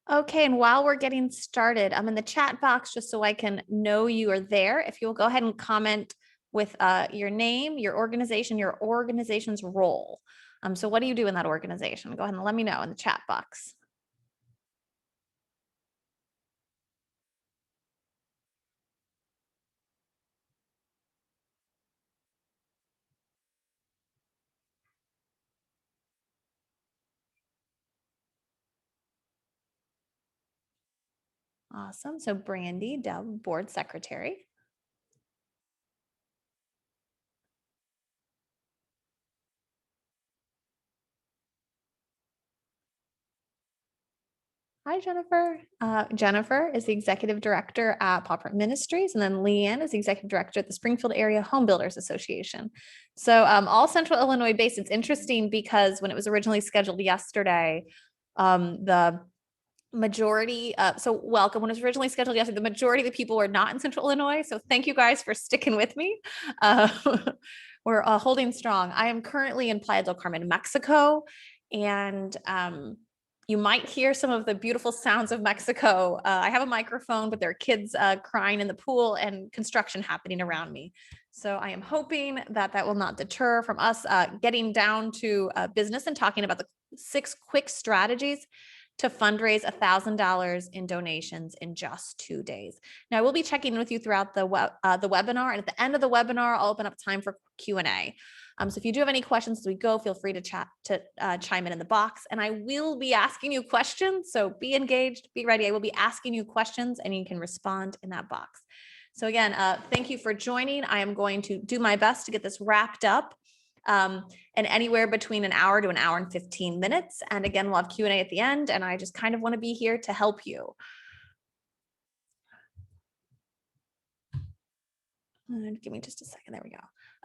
Okay, and while we're getting started, I'm in the chat box just so I can know you are there. If you'll go ahead and comment with your name, your organization's role. So what do you do in that organization? Go ahead and let me know in the chat box. Awesome. So Brandy, Deb, board secretary. Hi, Jennifer. Jennifer is the executive director at Pauper Ministries, and then Leanne is the executive director at the Springfield Area Home Builders Association. So all Central Illinois based. It's interesting because when it was originally scheduled yesterday, the majority, so welcome, when it was originally scheduled yesterday, the majority of the people were not in Central Illinois. So thank you guys for sticking with me. Uh, we're holding strong. I am currently in Playa del Carmen, Mexico, and you might hear some of the beautiful sounds of Mexico. I have a microphone, but there are kids crying in the pool and construction happening around me. So I am hoping that that will not deter from us getting down to business and talking about the 6 quick strategies to fundraise $1,000 in donations in just 2 days. Now, I will be checking in with you throughout the webinar, and at the end of the webinar, I'll open up time for Q&A. So if you do have any questions as we go, feel free to chime in the box, and I will be asking you questions. So be engaged, be ready. I will be asking you questions, and you can respond in that box. So again, thank you for joining. I am going to do my best to get this wrapped up and anywhere between an hour to an hour and 15 minutes. And again, we'll have Q&A at the end, and I just kind of want to be here to help you. Give me just a second. There we go.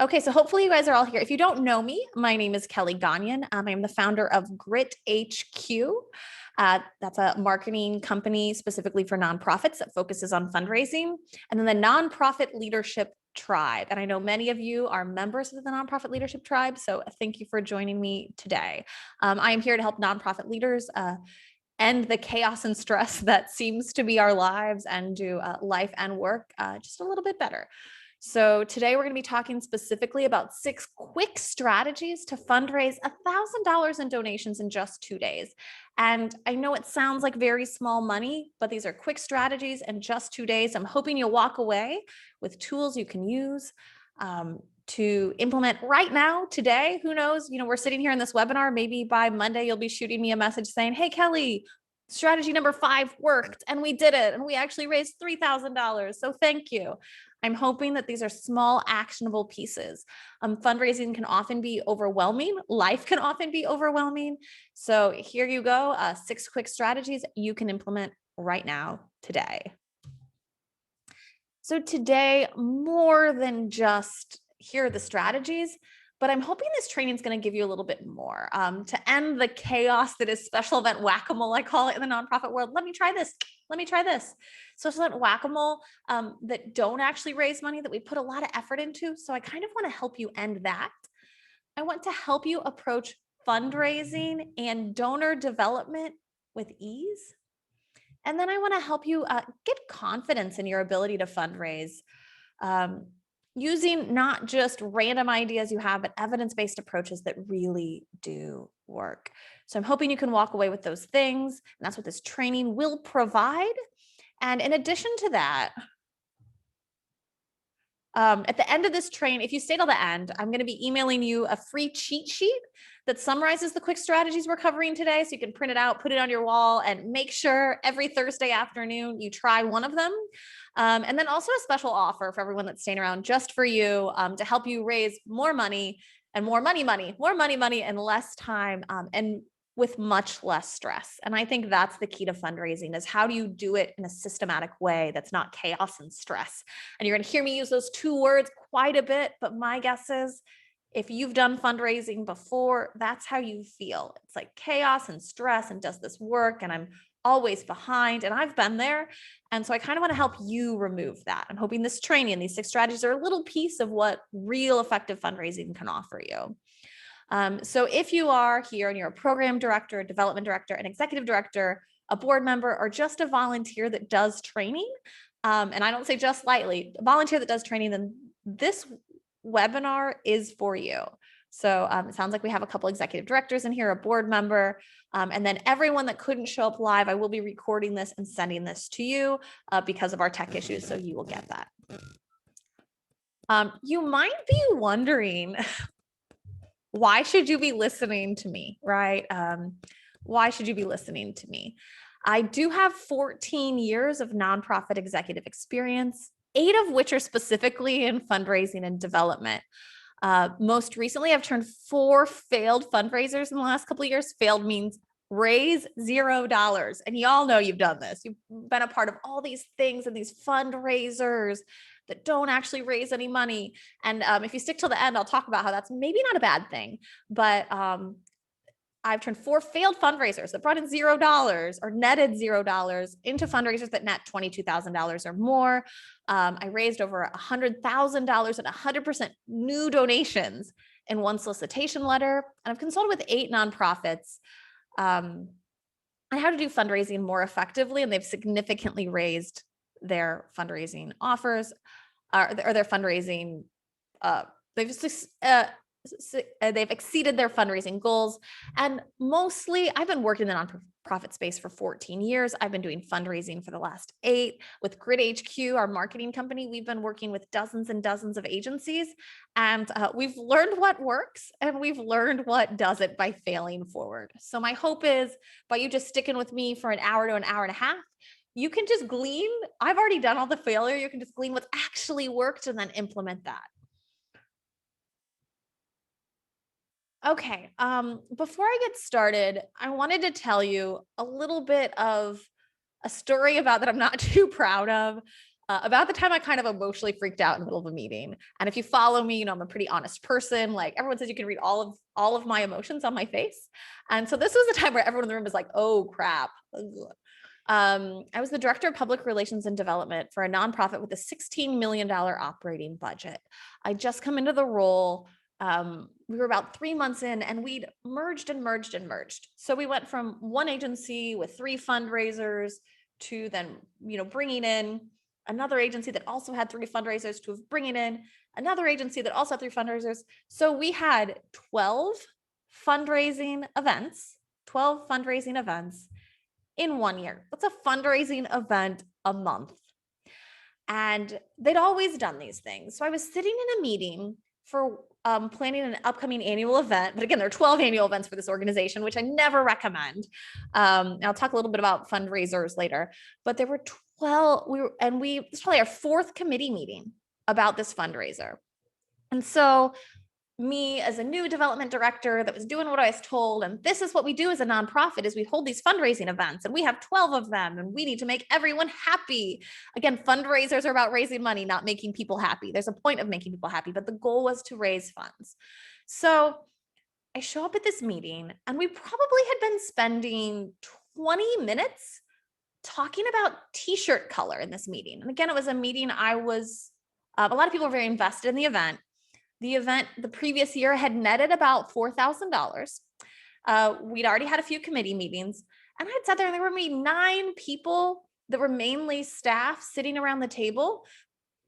Okay, so hopefully you guys are all here. If you don't know me, my name is Kelly Gagnon. I'm the founder of Grit HQ. That's a marketing company specifically for nonprofits that focuses on fundraising. And then the Nonprofit Leadership Tribe. And I know many of you are members of the Nonprofit Leadership Tribe, so thank you for joining me today. I am here to help nonprofit leaders end the chaos and stress that seems to be our lives and do life and work just a little bit better. So today we're going to be talking specifically about 6 quick strategies to fundraise $1,000 in donations in just 2 days. And I know it sounds like very small money, but these are quick strategies in just 2 days. I'm hoping you'll walk away with tools you can use to implement right now, today. Who knows? We're sitting here in this webinar. Maybe by Monday, you'll be shooting me a message saying, hey, Kelly, strategy number 5 worked and we did it. And we actually raised $3,000. So thank you. I'm hoping that these are small, actionable pieces. Fundraising can often be overwhelming. Life can often be overwhelming. So here you go, 6 quick strategies you can implement right now, today. So today, more than just here are the strategies, but I'm hoping this training is going to give you a little bit more to end the chaos that is special event whack-a-mole, I call it in the nonprofit world. Let me try this. Let me try this. Special event whack-a-mole that don't actually raise money, that we put a lot of effort into. So I kind of want to help you end that. I want to help you approach fundraising and donor development with ease. And then I want to help you get confidence in your ability to fundraise using not just random ideas you have, but evidence-based approaches that really do work. So I'm hoping you can walk away with those things. And that's what this training will provide. And in addition to that, at the end of this training, if you stay till the end, I'm going to be emailing you a free cheat sheet that summarizes the quick strategies we're covering today. So you can print it out, put it on your wall, and make sure every Thursday afternoon you try one of them. And then also a special offer for everyone that's staying around just for you to help you raise more money and more money in less time and with much less stress. And I think that's the key to fundraising, is how do you do it in a systematic way that's not chaos and stress? And you're going to hear me use those 2 words quite a bit, but my guess is if you've done fundraising before, that's how you feel. It's like chaos and stress, and does this work? And I'm always behind, and I've been there. And so I kind of want to help you remove that. I'm hoping this training, these 6 strategies, are a little piece of what real effective fundraising can offer you. So if you are here and you're a program director, a development director, an executive director a board member, or just a volunteer that does training, and I don't say just lightly, a volunteer that does training, then this webinar is for you. So it sounds like we have a couple executive directors in here, a board member, and then everyone that couldn't show up live, I will be recording this and sending this to you because of our tech issues, so you will get that. You might be wondering, why should you be listening to me, right? Why should you be listening to me? I do have 14 years of nonprofit executive experience, 8 of which are specifically in fundraising and development. Most recently, I've turned 4 failed fundraisers in the last couple of years. Failed means raise $0. And y'all know you've done this. You've been a part of all these things and these fundraisers that don't actually raise any money. And if you stick till the end, I'll talk about how that's maybe not a bad thing. But I've turned 4 failed fundraisers that brought in $0 or netted $0 into fundraisers that net $22,000 or more. I raised over $100,000 and 100% new donations in one solicitation letter. And I've consulted with 8 nonprofits on how to do fundraising more effectively, and they've significantly raised their fundraising offers or their fundraising. They've exceeded their fundraising goals. And mostly, I've been working in the nonprofit space for 14 years. I've been doing fundraising for the last 8. With Grid HQ, our marketing company, we've been working with dozens and dozens of agencies. And we've learned what works and we've learned what doesn't by failing forward. So my hope is by you just sticking with me for an hour to an hour and a half, you can just glean. I've already done all the failure. You can just glean what's actually worked and then implement that. Okay, before I get started, I wanted to tell you a little bit of a story about that I'm not too proud of, about the time I kind of emotionally freaked out in the middle of a meeting. And if you follow me, you know I'm a pretty honest person. Like everyone says, you can read all of my emotions on my face. And so this was a time where everyone in the room was like, "Oh crap." I was the director of public relations and development for a nonprofit with a $16 million operating budget. I just come into the role. We were about 3 months in and we'd merged and merged and merged. So we went from one agency with 3 fundraisers to then, bringing in another agency that also had 3 fundraisers to bringing in another agency that also had 3 fundraisers. So we had 12 fundraising events in 1 year. That's a fundraising event a month. And they'd always done these things. So I was sitting in a meeting for planning an upcoming annual event. But again, there are 12 annual events for this organization, which I never recommend. I'll talk a little bit about fundraisers later, but there were 12, this is probably our 4th committee meeting about this fundraiser. And so me as a new development director that was doing what I was told, and this is what we do as a nonprofit, is we hold these fundraising events and we have 12 of them and we need to make everyone happy. Again, fundraisers are about raising money, not making people happy. There's a point of making people happy, but the goal was to raise funds. So I show up at this meeting and we probably had been spending 20 minutes talking about t-shirt color in this meeting. And again, it was a meeting a lot of people were very invested in the event. The event the previous year had netted about $4,000. We'd already had a few committee meetings, and I'd sat there and there were maybe 9 people that were mainly staff sitting around the table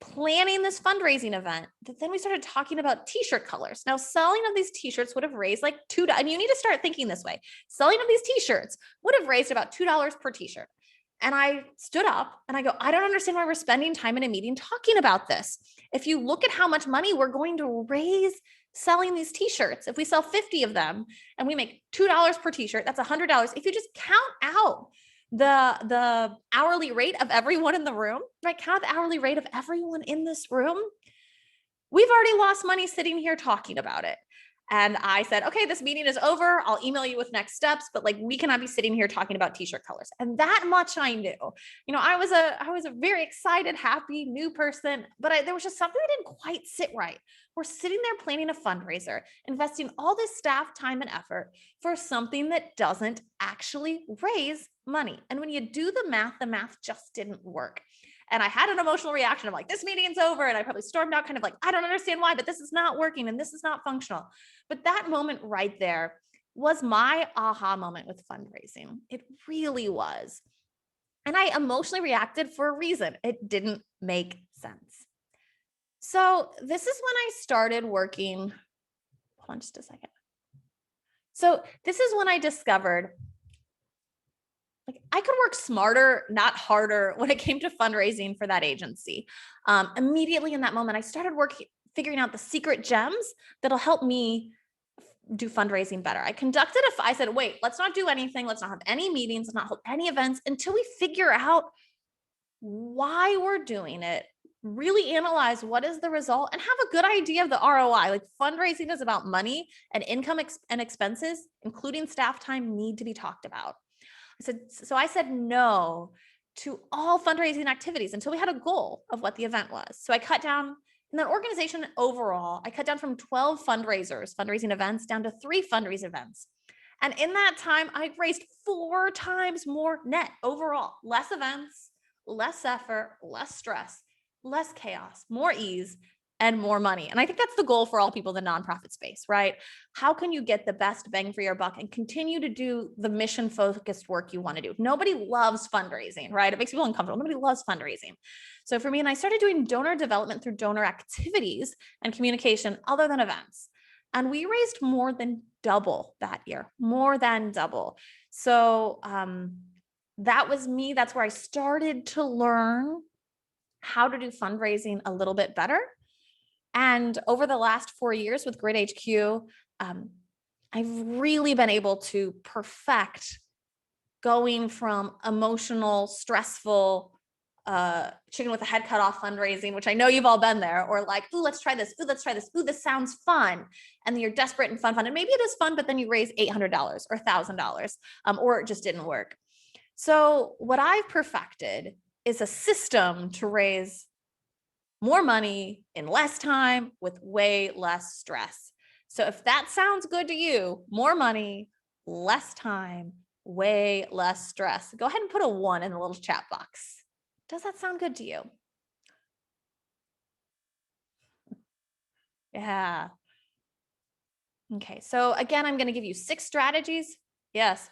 planning this fundraising event. But then we started talking about t-shirt colors. Now, selling of these t-shirts would have raised like $2, and you need to start thinking this way. Selling of these t-shirts would have raised about $2 per t-shirt. And I stood up and I go, I don't understand why we're spending time in a meeting talking about this. If you look at how much money we're going to raise selling these t-shirts, if we sell 50 of them and we make $2 per t-shirt, that's $100. If you just count out the hourly rate of everyone in the room, right? Count the hourly rate of everyone in this room. We've already lost money sitting here talking about it. And I said, okay, this meeting is over. I'll email you with next steps, but like we cannot be sitting here talking about t-shirt colors. And that much I knew. I was a very excited, happy new person, but there was just something that didn't quite sit right. We're sitting there planning a fundraiser, investing all this staff time and effort for something that doesn't actually raise money. And when you do the math just didn't work. And I had an emotional reaction of like, this meeting's over. And I probably stormed out kind of like, I don't understand why, but this is not working and this is not functional. But that moment right there was my aha moment with fundraising. It really was. And I emotionally reacted for a reason. It didn't make sense. So this is when I started working. Hold on just a second. So this is when I discovered like I could work smarter, not harder when it came to fundraising for that agency. Immediately in that moment, I started figuring out the secret gems that'll help me do fundraising better. I said, wait, let's not do anything. Let's not have any meetings. Let's not hold any events until we figure out why we're doing it, really analyze what is the result, and have a good idea of the ROI. Like fundraising is about money, and income and expenses, including staff time, need to be talked about. I said no to all fundraising activities until we had a goal of what the event was. So I cut down in that organization overall, I cut down from 12 fundraising events down to 3 fundraising events. And in that time, I raised 4 times more net overall, less events, less effort, less stress, less chaos, more ease, and more money. And I think that's the goal for all people in the nonprofit space, right? How can you get the best bang for your buck and continue to do the mission-focused work you want to do? Nobody loves fundraising, right? It makes people uncomfortable. Nobody loves fundraising. So for me, and I started doing donor development through donor activities and communication other than events. And we raised more than double that year, more than double. So that was me. That's where I started to learn how to do fundraising a little bit better. And over the last 4 years with Grid HQ, I've really been able to perfect going from emotional, stressful, chicken with a head cut off fundraising, which I know you've all been there, or like, ooh, let's try this. Ooh, let's try this. Ooh, this sounds fun. And then you're desperate and fun. And maybe it is fun, but then you raise $800 or $1,000, or it just didn't work. So what I've perfected is a system to raise more money in less time with way less stress. So if that sounds good to you, more money, less time, way less stress, go ahead and put a 1 in the little chat box. Does that sound good to you? Yeah. Okay, so again, I'm going to give you 6 strategies. Yes,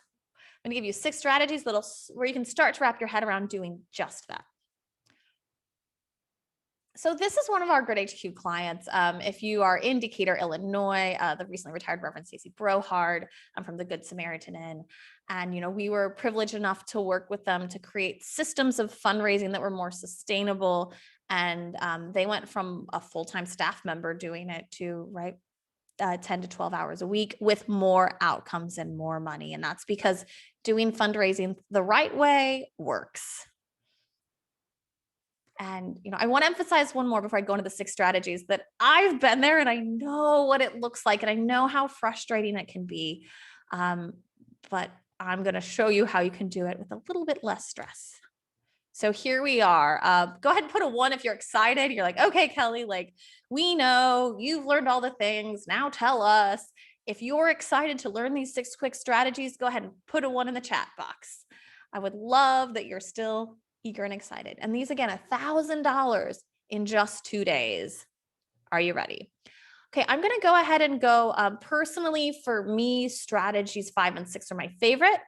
I'm going to give you 6 strategies where you can start to wrap your head around doing just that. So this is one of our Grid HQ clients. If you are in Decatur, Illinois, the recently retired Reverend Stacey Brohard from the Good Samaritan Inn. And, we were privileged enough to work with them to create systems of fundraising that were more sustainable. And they went from a full-time staff member doing it to, 10 to 12 hours a week with more outcomes and more money. And that's because doing fundraising the right way works. And, I want to emphasize one more before I go into the 6 strategies that I've been there and I know what it looks like and I know how frustrating it can be. But I'm going to show you how you can do it with a little bit less stress. So here we are. Go ahead and put a 1 if you're excited. You're like, okay, Kelly, we know you've learned all the things. Now tell us. If you're excited to learn these 6 quick strategies, go ahead and put a 1 in the chat box. I would love that you're still eager and excited. And these, again, $1,000 in just 2 days. Are you ready? Okay, I'm going to go ahead and go personally for me, strategies 5 and 6 are my favorite.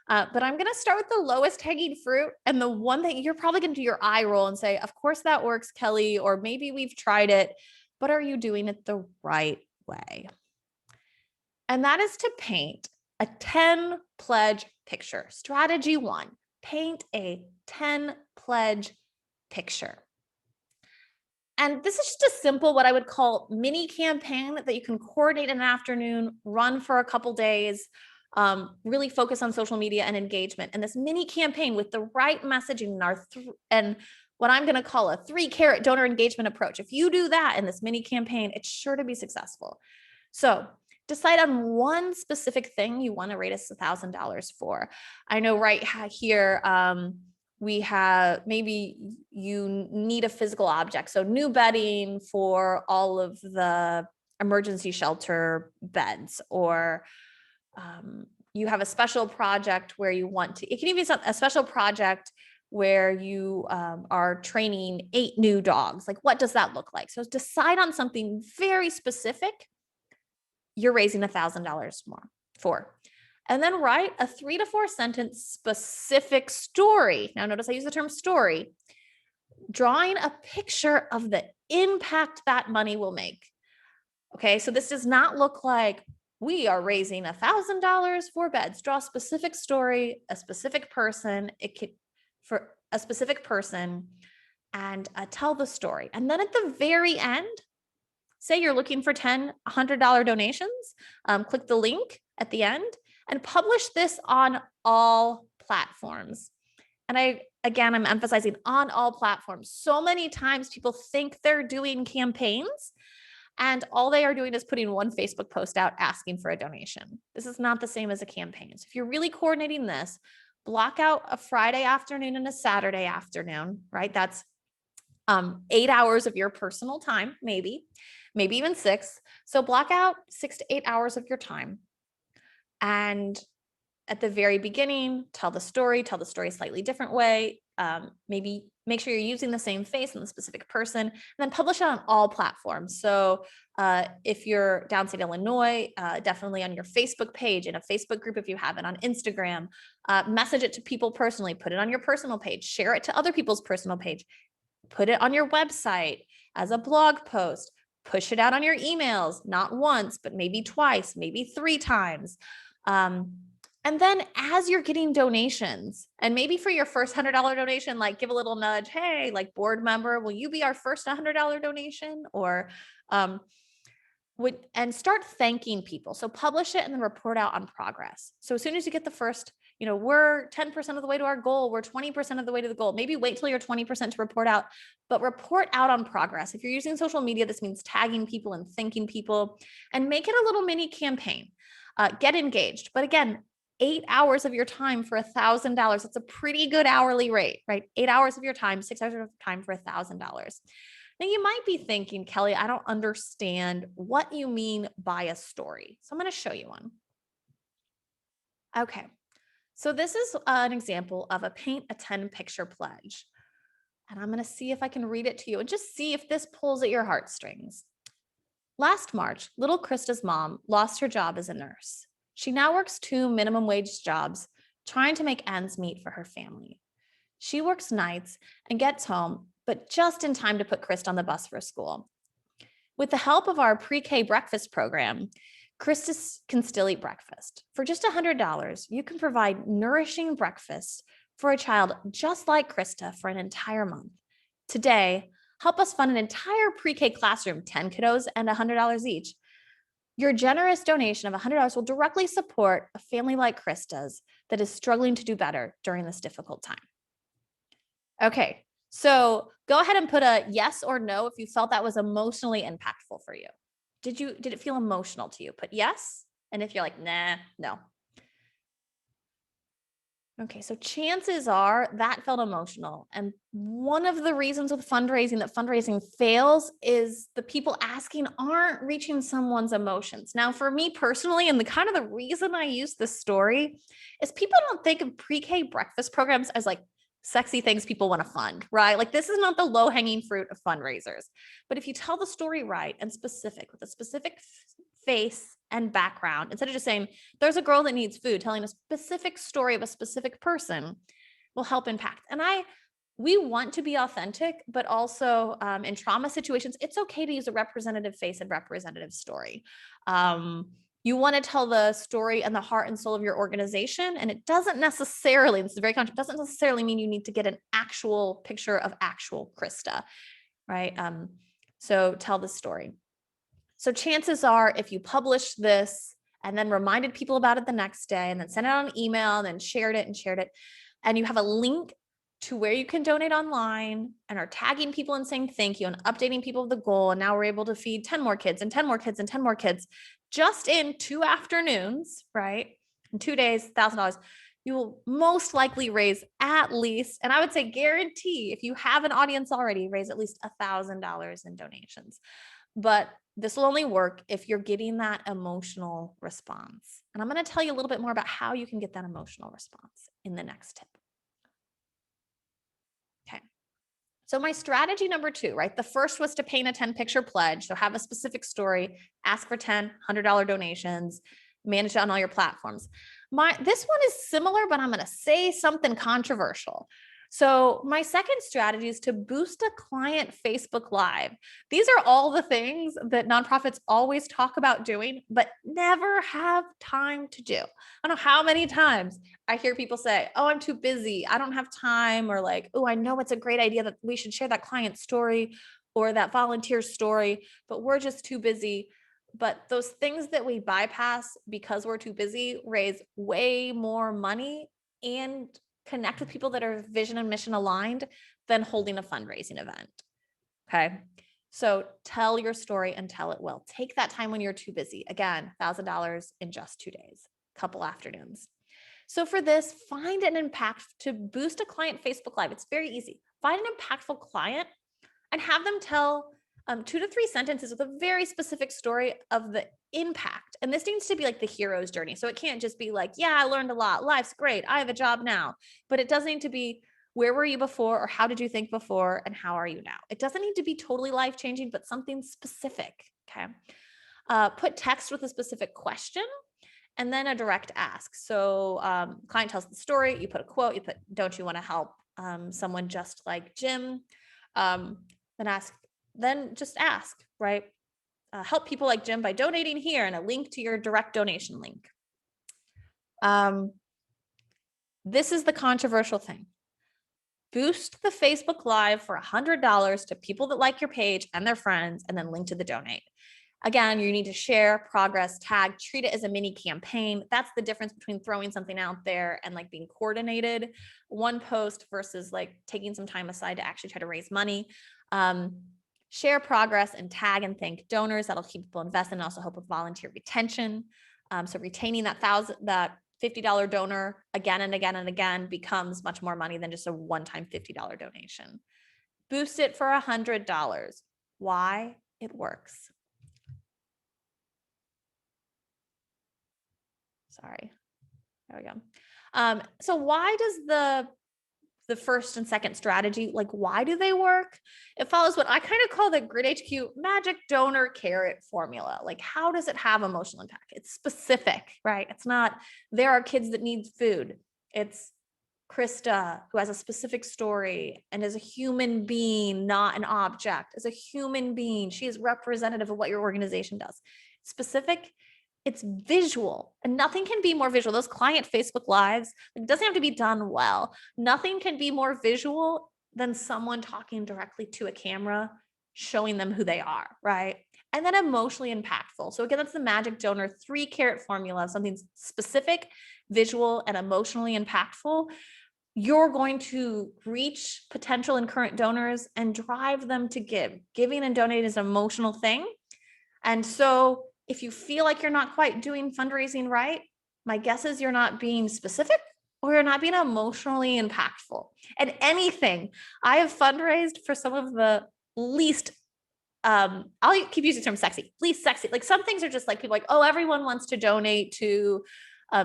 But I'm going to start with the lowest hanging fruit and the one that you're probably going to do your eye roll and say, of course that works, Kelly, or maybe we've tried it, but are you doing it the right way? And that is to paint a 10 pledge picture. Strategy 1, paint a 10 pledge picture. And this is just a simple, what I would call mini campaign that you can coordinate in an afternoon, run for a couple days, really focus on social media and engagement. And this mini campaign with the right messaging and what I'm going to call a 3-carat donor engagement approach. If you do that in this mini campaign, it's sure to be successful. So decide on one specific thing you want to raise $1,000 for. I know right here, we have, maybe you need a physical object. So new bedding for all of the emergency shelter beds, or you have a special project where you want to, it can even be a special project where you are training 8 new dogs. Like, what does that look like? So decide on something very specific. You're raising $1,000 more. 4. And then write a 3 to 4 sentence specific story. Now notice I use the term story, drawing a picture of the impact that money will make. Okay, so this does not look like we are raising $1,000 for beds. Draw a specific story, a specific person. It could for a specific person, and tell the story. And then at the very end, say you're looking for 10 $100 donations. Click the link at the end and publish this on all platforms. And I'm emphasizing on all platforms. So many times people think they're doing campaigns and all they are doing is putting one Facebook post out asking for a donation. This is not the same as a campaign. So if you're really coordinating this, block out a Friday afternoon and a Saturday afternoon, right? That's 8 hours of your personal time, maybe even 6. So block out 6 to 8 hours of your time. And at the very beginning, tell the story a slightly different way. Maybe make sure you're using the same face and the specific person, and then publish it on all platforms. So if you're downstate Illinois, definitely on your Facebook page, in a Facebook group if you have it, on Instagram, message it to people personally, put it on your personal page, share it to other people's personal page, put it on your website as a blog post, push it out on your emails, not once, but maybe twice, maybe 3 times. And then as you're getting donations, and maybe for your first $100 donation, like give a little nudge, hey, like board member, will you be our first $100 donation? Or and start thanking people. So publish it and then report out on progress. So as soon as you get the first, we're 10% of the way to our goal, we're 20% of the way to the goal. Maybe wait till you're 20% to report out, but report out on progress. If you're using social media, this means tagging people and thanking people, and make it a little mini campaign. Get engaged. But again, 8 hours of your time for $1,000. That's a pretty good hourly rate, right? 8 hours of your time, 6 hours of time for $1,000. Now you might be thinking, Kelly, I don't understand what you mean by a story. So I'm going to show you one. Okay. So this is an example of a paint a 10 picture pledge. And I'm going to see if I can read it to you and just see if this pulls at your heartstrings. Last March, little Krista's mom lost her job as a nurse. She now works 2 minimum wage jobs, trying to make ends meet for her family. She works nights and gets home, but just in time to put Krista on the bus for school. With the help of our pre-K breakfast program, Krista can still eat breakfast. For just $100, you can provide nourishing breakfast for a child just like Krista for an entire month. Today, help us fund an entire pre-K classroom, 10 kiddos and $100 each. Your generous donation of $100 will directly support a family like Krista's that is struggling to do better during this difficult time. Okay, so go ahead and put a yes or no if you felt that was emotionally impactful for you. Did it feel emotional to you? Put yes. And if you're like, nah, no. Okay, so chances are that felt emotional. And one of the reasons with fundraising that fundraising fails is the people asking aren't reaching someone's emotions. Now, for me personally, and the reason I use this story is people don't think of pre-K breakfast programs as like sexy things people want to fund, right? Like this is not the low-hanging fruit of fundraisers. But if you tell the story right and specific with a specific face and background, instead of just saying, there's a girl that needs food, telling a specific story of a specific person will help impact. And we want to be authentic, but also in trauma situations, it's okay to use a representative face and representative story. You want to tell the story and the heart and soul of your organization. And it doesn't necessarily, this is very conscious, doesn't necessarily mean you need to get an actual picture of actual Krista, right? So tell the story. So chances are if you publish this and then reminded people about it the next day and then sent it on an email and then shared it, and you have a link to where you can donate online and are tagging people and saying thank you and updating people of the goal. And now we're able to feed 10 more kids and 10 more kids and 10 more kids just in 2 afternoons, right? In 2 days, $1,000. You will most likely raise at least, and I would say guarantee, if you have an audience already, raise at least $1,000 in donations. But this will only work if you're getting that emotional response. And I'm going to tell you a little bit more about how you can get that emotional response in the next tip. Okay. So my strategy number 2, right? The first was to paint a 10 picture pledge. So have a specific story, ask for 10 $100 donations, manage it on all your platforms. This one is similar, but I'm going to say something controversial. So my second strategy is to boost a client Facebook Live. These are all the things that nonprofits always talk about doing, but never have time to do. I don't know how many times I hear people say, oh, I'm too busy. I don't have time. Or like, oh, I know it's a great idea that we should share that client story or that volunteer story, but we're just too busy. But those things that we bypass because we're too busy raise way more money and connect with people that are vision and mission aligned than holding a fundraising event. Okay. So tell your story and tell it well. Take that time when you're too busy. Again, $1,000 in just 2 days, couple afternoons. So for this, find an impact to boost a client Facebook Live. It's very easy. Find an impactful client and have them tell 2 to 3 sentences with a very specific story of the impact. And this needs to be like the hero's journey. So it can't just be like, yeah, I learned a lot. Life's great. I have a job now. But it does need to be, where were you before, or how did you think before, and how are you now? It doesn't need to be totally life-changing, but something specific. Okay. Put text with a specific question and then a direct ask. So client tells the story, you put a quote, you put, don't you want to help someone just like Jim? Then just ask, right? Help people like Jim by donating here, and a link to your direct donation link. This is the controversial thing. Boost the Facebook Live for $100 to people that like your page and their friends, and then link to the donate. Again, you need to share, progress, tag, treat it as a mini campaign. That's the difference between throwing something out there and like being coordinated. One post versus like taking some time aside to actually try to raise money. Share progress and tag and thank donors. That'll keep people invested and also help with volunteer retention. So retaining that $50 donor again and again and again becomes much more money than just a one-time $50 donation. Boost it for $100. Why? It works. Sorry. There we go. So why does the first and second strategy, like why do they work? It follows what I kind of call the Grid HQ magic donor carrot formula. Like, how does it have emotional impact? It's specific, right? It's not, there are kids that need food. It's Krista, who has a specific story and is a human being, not an object. As a human being, she is representative of what your organization does. Specific, it's visual, and nothing can be more visual. Those client Facebook Lives, it doesn't have to be done well. Nothing can be more visual than someone talking directly to a camera, showing them who they are, right? And then emotionally impactful. So again, that's the magic donor 3 carrot formula, something specific, visual, and emotionally impactful. You're going to reach potential and current donors and drive them to give. Giving and donating is an emotional thing. And so if you feel like you're not quite doing fundraising right, my guess is you're not being specific or you're not being emotionally impactful. And anything, I have fundraised for some of the least, I'll keep using the term sexy, least sexy. Like some things are just like people like, oh, everyone wants to donate to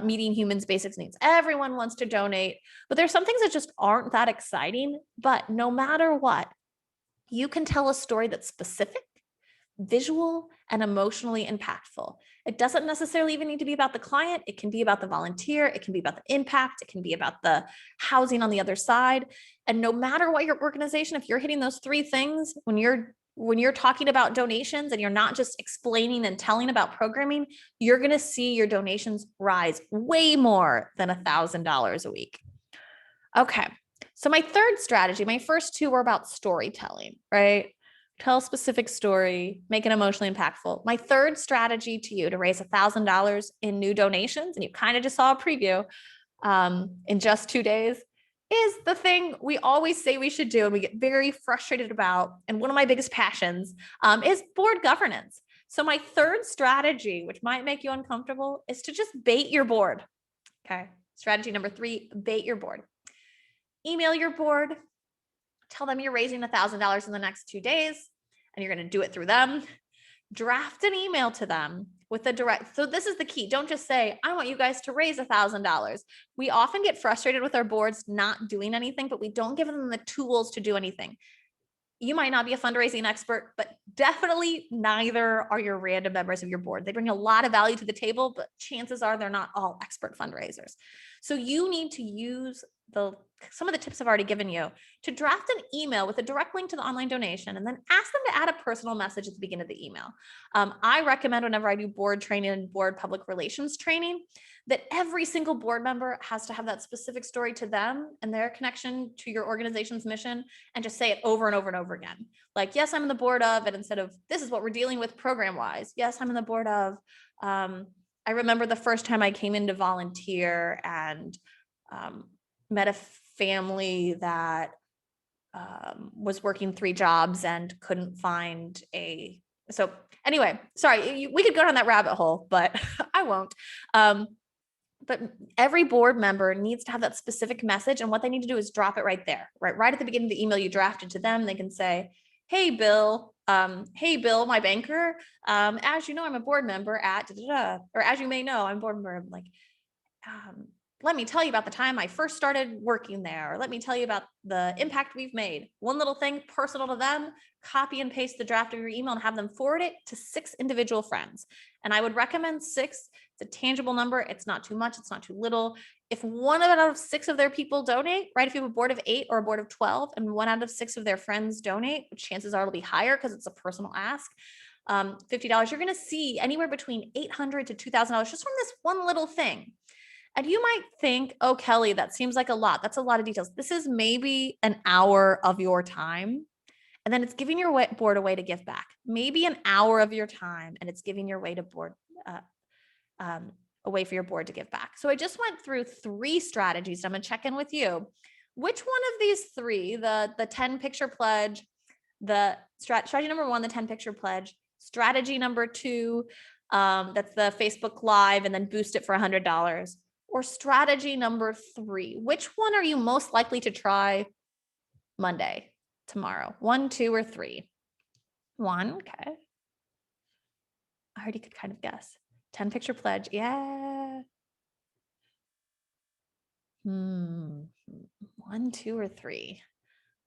meeting humans' basic needs. Everyone wants to donate, but there's some things that just aren't that exciting. But no matter what, you can tell a story that's specific, visual, and emotionally impactful. It doesn't necessarily even need to be about the client. It can be about the volunteer. It can be about the impact. It can be about the housing on the other side. And no matter what your organization, if you're hitting those 3 things, when you're talking about donations and you're not just explaining and telling about programming, you're going to see your donations rise way more than $1,000 a week. Okay. So my third strategy, my first 2 were about storytelling, right? Tell a specific story, make it emotionally impactful. My third strategy to you to raise $1,000 in new donations, and you kind of just saw a preview in just 2 days, is the thing we always say we should do and we get very frustrated about. And one of my biggest passions is board governance. So my third strategy, which might make you uncomfortable, is to just bait your board. Okay. Strategy number 3, bait your board. Email your board. Tell them you're raising $1,000 in the next 2 days and you're going to do it through them. Draft an email to them with a direct. So this is the key. Don't just say, I want you guys to raise $1,000. We often get frustrated with our boards not doing anything, but we don't give them the tools to do anything. You might not be a fundraising expert, but definitely neither are your random members of your board. They bring a lot of value to the table, but chances are they're not all expert fundraisers. So you need to use some of the tips I've already given you to draft an email with a direct link to the online donation, and then ask them to add a personal message at the beginning of the email. I recommend whenever I do board training and board public relations training, that every single board member has to have that specific story to them and their connection to your organization's mission, and just say it over and over and over again. Like, yes, I'm in the board of, and instead of this is what we're dealing with program wise, yes, I'm in the board of. I remember the first time I came in to volunteer and met a family that was working 3 jobs and couldn't find so anyway, sorry, we could go down that rabbit hole, but I won't. But every board member needs to have that specific message, and what they need to do is drop it right there, right at the beginning of the email you drafted to them. They can say, hey, Bill, my banker, as you know, I'm a board member at, or as you may know, I'm a board member. Like, let me tell you about the time I first started working there. Or let me tell you about the impact we've made. One little thing personal to them, copy and paste the draft of your email and have them forward it to 6 individual friends. And I would recommend 6. It's a tangible number. It's not too much. It's not too little. If 1 out of 6 of their people donate, right? If you have a board of 8 or a board of 12 and 1 out of 6 of their friends donate, chances are it'll be higher because it's a personal ask. $50, you're going to see anywhere between $800 to $2,000 just from this one little thing. And you might think, oh, Kelly, that seems like a lot. That's a lot of details. This is maybe an hour of your time. And then it's giving your board a way to give back. Maybe an hour of your time, and it's giving your way to a way for your board to give back. So I just went through 3 strategies. I'm going to check in with you. Which one of these 3, the 10 picture pledge, the strategy number 1, the 10 picture pledge, strategy number 2, that's the Facebook Live and then boost it for $100, or strategy number 3, which one are you most likely to try Monday, tomorrow? 1, 2, or 3? 1, okay. I already could kind of guess. 10 picture pledge, yeah. 1, 2, or 3?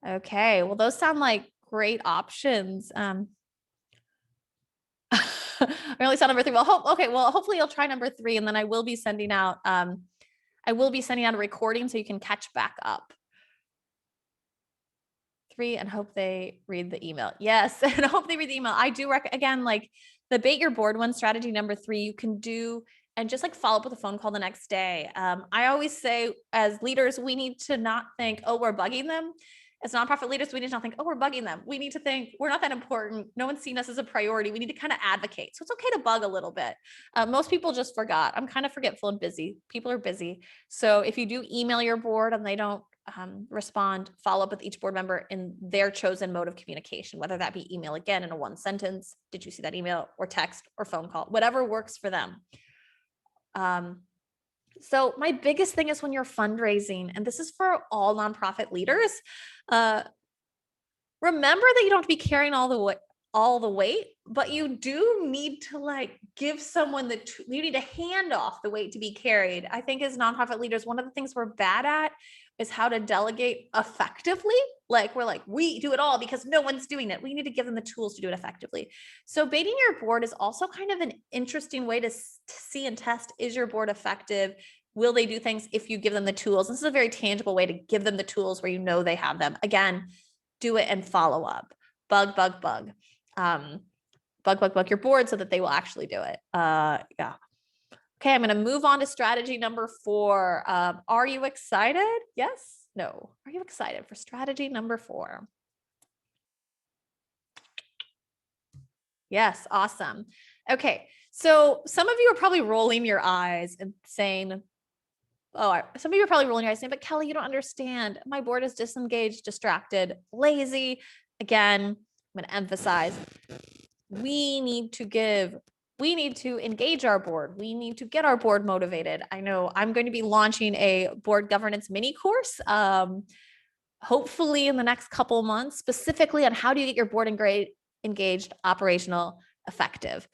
Okay, well, those sound like great options. I really saw number 3. Well, hopefully you'll try number 3, and then I will be sending out a recording so you can catch back up. 3, and hope they read the email. Yes, and hope they read the email. I do again, like the bait your board one, strategy number 3, you can do and just like follow up with a phone call the next day. I always say as leaders, we need to not think, oh, we're bugging them. As nonprofit leaders, we need to not think, oh, we're bugging them. We need to think we're not that important. No one's seen us as a priority. We need to kind of advocate. So it's okay to bug a little bit. Most people just forgot. I'm kind of forgetful and busy. People are busy. So if you do email your board and they don't respond, follow up with each board member in their chosen mode of communication, whether that be email again in a 1 sentence, did you see that email, or text or phone call, whatever works for them. So my biggest thing is when you're fundraising, and this is for all nonprofit leaders, remember that you don't have to be carrying all the weight, but you do need to like give someone you need to hand off the weight to be carried. I think as nonprofit leaders, one of the things we're bad at is how to delegate effectively. Like we do it all because no one's doing it. We need to give them the tools to do it effectively. So baiting your board is also kind of an interesting way to see and test, is your board effective? Will they do things if you give them the tools? This is a very tangible way to give them the tools where you know they have them. Again, do it and follow up. Bug your board so that they will actually do it. Yeah. Okay, I'm going to move on to strategy number 4. Are you excited? Yes? No. Are you excited for strategy number 4? Yes, awesome. Okay, so some of you are probably rolling your eyes and saying, some of you are probably rolling your eyes saying, but Kelly, you don't understand. My board is disengaged, distracted, lazy. Again, I'm going to emphasize, we need to engage our board. We need to get our board motivated. I know I'm going to be launching a board governance mini course, hopefully in the next couple months, specifically on how do you get your board engaged, operational, effective.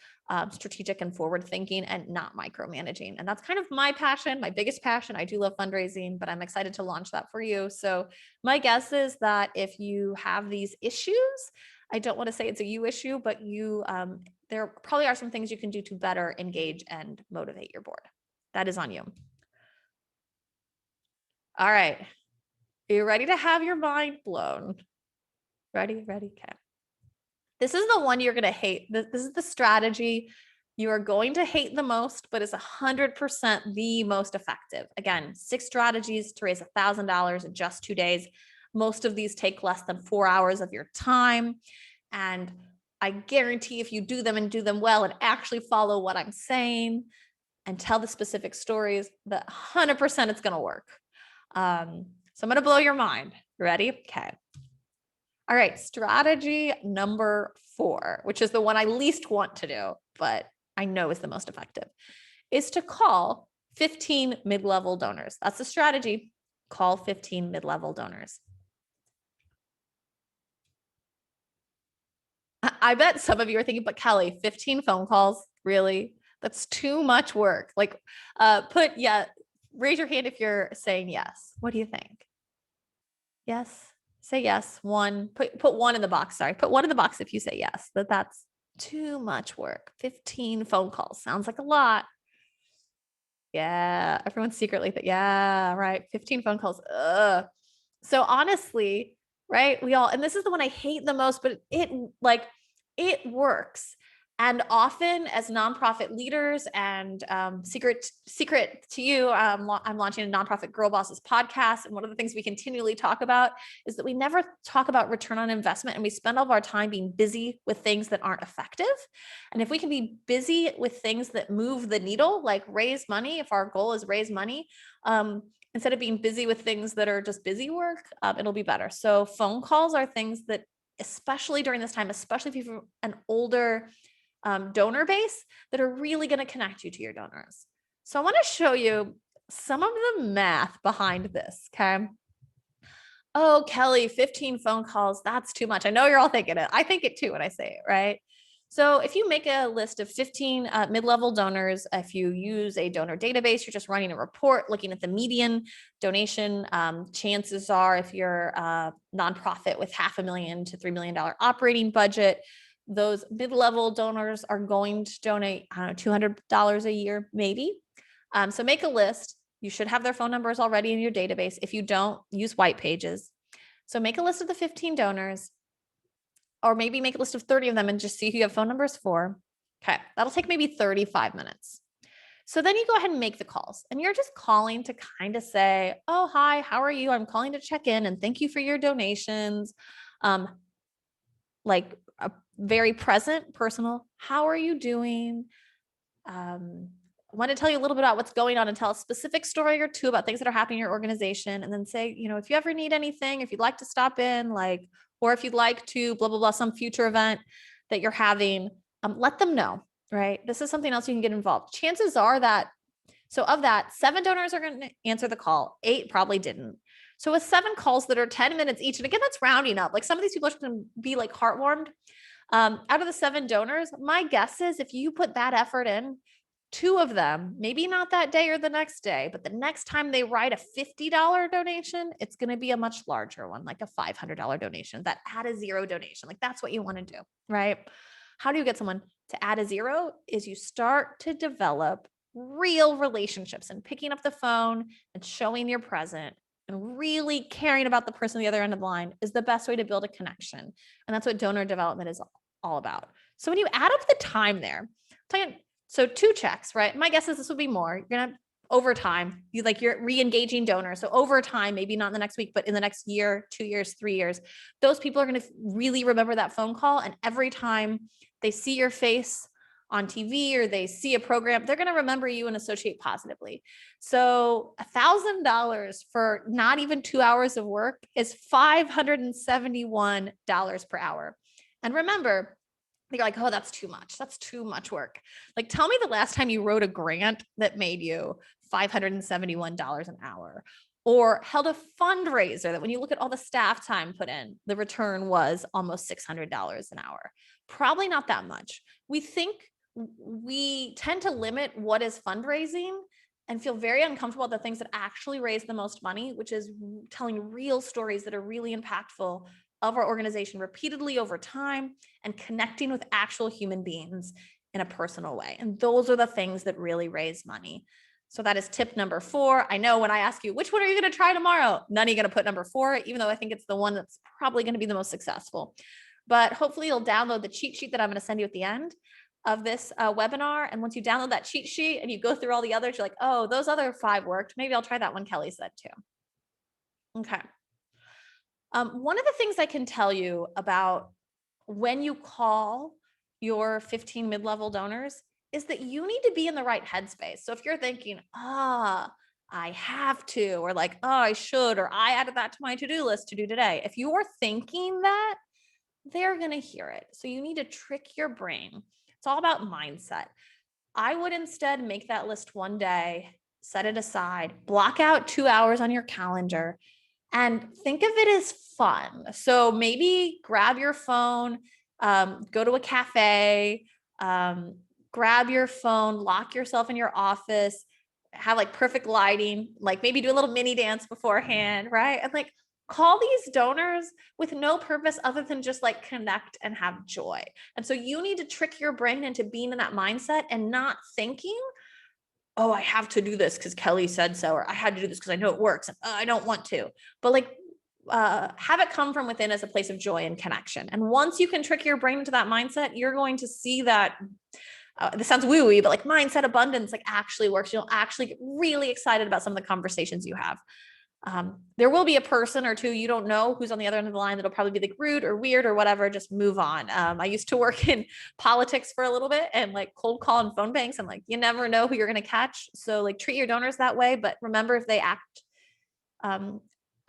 strategic and forward thinking and not micromanaging. And that's kind of my passion, my biggest passion. I do love fundraising, but I'm excited to launch that for you. So my guess is that if you have these issues, I don't want to say it's a you issue, but there probably are some things you can do to better engage and motivate your board. That is on you. All right. Are you ready to have your mind blown? Ready? Okay. This is the one you're going to hate. This is the strategy you are going to hate the most, but is 100% the most effective. Again, 6 strategies to raise $1,000 in just 2 days. Most of these take less than 4 hours of your time. And I guarantee if you do them and do them well and actually follow what I'm saying and tell the specific stories, that 100% it's going to work. So I'm going to blow your mind. Ready? Okay. All right. Strategy number 4, which is the one I least want to do, but I know is the most effective, is to call 15 mid-level donors. That's the strategy. Call 15 mid-level donors. I bet some of you are thinking, but Kelly, 15 phone calls, really? That's too much work. Like, raise your hand if you're saying yes. What do you think? Yes. Say yes. 1. Put 1 in the box. Sorry. Put 1 in the box if you say yes. That's too much work. 15 phone calls. Sounds like a lot. Yeah. Everyone's secretly yeah, right. 15 phone calls. Ugh. So honestly, right? And this is the one I hate the most, but it works. And often as nonprofit leaders and secret to you, I'm launching a nonprofit Girl Bosses podcast. And one of the things we continually talk about is that we never talk about return on investment, and we spend all of our time being busy with things that aren't effective. And if we can be busy with things that move the needle, like raise money, if our goal is raise money, instead of being busy with things that are just busy work, it'll be better. So phone calls are things that, especially during this time, especially if you have an older donor base, that are really going to connect you to your donors. So I want to show you some of the math behind this. Okay. Oh, Kelly, 15 phone calls. That's too much. I know you're all thinking it. I think it too when I say it, right? So if you make a list of 15 mid-level donors, if you use a donor database, you're just running a report, looking at the median donation, chances are if you're a nonprofit with $500,000 to $3 million operating budget, those mid-level donors are going to donate, $200 a year, maybe. So make a list. You should have their phone numbers already in your database. If you don't, use white pages. So make a list of the 15 donors, or maybe make a list of 30 of them and just see who you have phone numbers for. Okay, that'll take maybe 35 minutes. So then you go ahead and make the calls, and you're just calling to kind of say, oh, hi, how are you? I'm calling to check in and thank you for your donations. Like a very present, personal, how are you doing? I want to tell you a little bit about what's going on and tell a specific story or 2 about things that are happening in your organization. And then say, if you ever need anything, if you'd like to stop in, or if you'd like to blah, blah, blah, some future event that you're having, let them know, right? This is something else you can get involved. Chances are that, so of that, 7 donors are going to answer the call. 8 probably didn't. So with 7 calls that are 10 minutes each, and again, that's rounding up. Like some of these people are going to be like heartwarmed. Out of the 7 donors, my guess is if you put that effort in, 2 of them, maybe not that day or the next day, but the next time they write a $50 donation, it's going to be a much larger one, like a $500 donation, that add a 0 donation. Like that's what you want to do, right? How do you get someone to add a 0? Is you start to develop real relationships, and picking up the phone and showing you're present and really caring about the person on the other end of the line is the best way to build a connection. And that's what donor development is all about. So when you add up the time there, so 2 checks, right? My guess is this will be more. You're going to, over time, you're re-engaging donors. So over time, maybe not in the next week, but in the next year, 2 years, 3 years, those people are going to really remember that phone call. And every time they see your face on TV or they see a program, they're going to remember you and associate positively. So $1,000 for not even 2 hours of work is $571 per hour. And remember, you're like, oh, that's too much. That's too much work. Like, tell me the last time you wrote a grant that made you $571 an hour, or held a fundraiser that when you look at all the staff time put in, the return was almost $600 an hour. Probably not that much. We think we tend to limit what is fundraising and feel very uncomfortable about the things that actually raise the most money, which is telling real stories that are really impactful of our organization repeatedly over time and connecting with actual human beings in a personal way. And those are the things that really raise money. So that is tip number 4. I know when I ask you, which one are you going to try tomorrow? None of you going to put number 4, even though I think it's the one that's probably going to be the most successful. But hopefully you'll download the cheat sheet that I'm going to send you at the end of this webinar. And once you download that cheat sheet and you go through all the others, you're like, oh, those other 5 worked. Maybe I'll try that one Kelly said too. Okay. One of the things I can tell you about when you call your 15 mid-level donors is that you need to be in the right headspace. So if you're thinking, I have to, or like, I should, or I added that to my to-do list to do today. If you are thinking that, they're going to hear it. So you need to trick your brain. It's all about mindset. I would instead make that list one day, set it aside, block out 2 hours on your calendar, and think of it as fun. So maybe grab your phone, go to a cafe, grab your phone, lock yourself in your office, have like perfect lighting, like maybe do a little mini dance beforehand, right? And like call these donors with no purpose other than just like connect and have joy. And so you need to trick your brain into being in that mindset and not thinking, oh, I have to do this because Kelly said so, or I had to do this because I know it works and I don't want to. But like have it come from within as a place of joy and connection. And once you can trick your brain into that mindset, you're going to see that this sounds woo-y, but like mindset abundance like actually works. You'll actually get really excited about some of the conversations you have. There will be a person or two you don't know who's on the other end of the line that'll probably be like rude or weird or whatever. Just move on. I used to work in politics for a little bit and like cold call and phone banks. And like, you never know who you're going to catch. So like treat your donors that way. But remember, if they act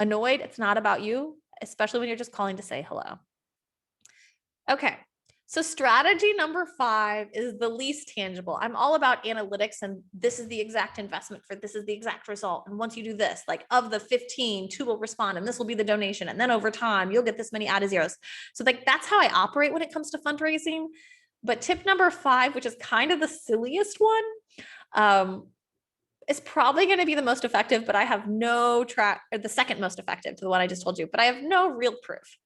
annoyed, it's not about you, especially when you're just calling to say hello. Okay. So strategy number 5 is the least tangible. I'm all about analytics and this is the exact investment for this is the exact result. And once you do this, like of the 15, 2 will respond and this will be the donation. And then over time, you'll get this many added zeros. So like that's how I operate when it comes to fundraising. But tip number 5, which is kind of the silliest one, is probably going to be the most effective, but I have no track, or the second most effective to the one I just told you, but I have no real proof.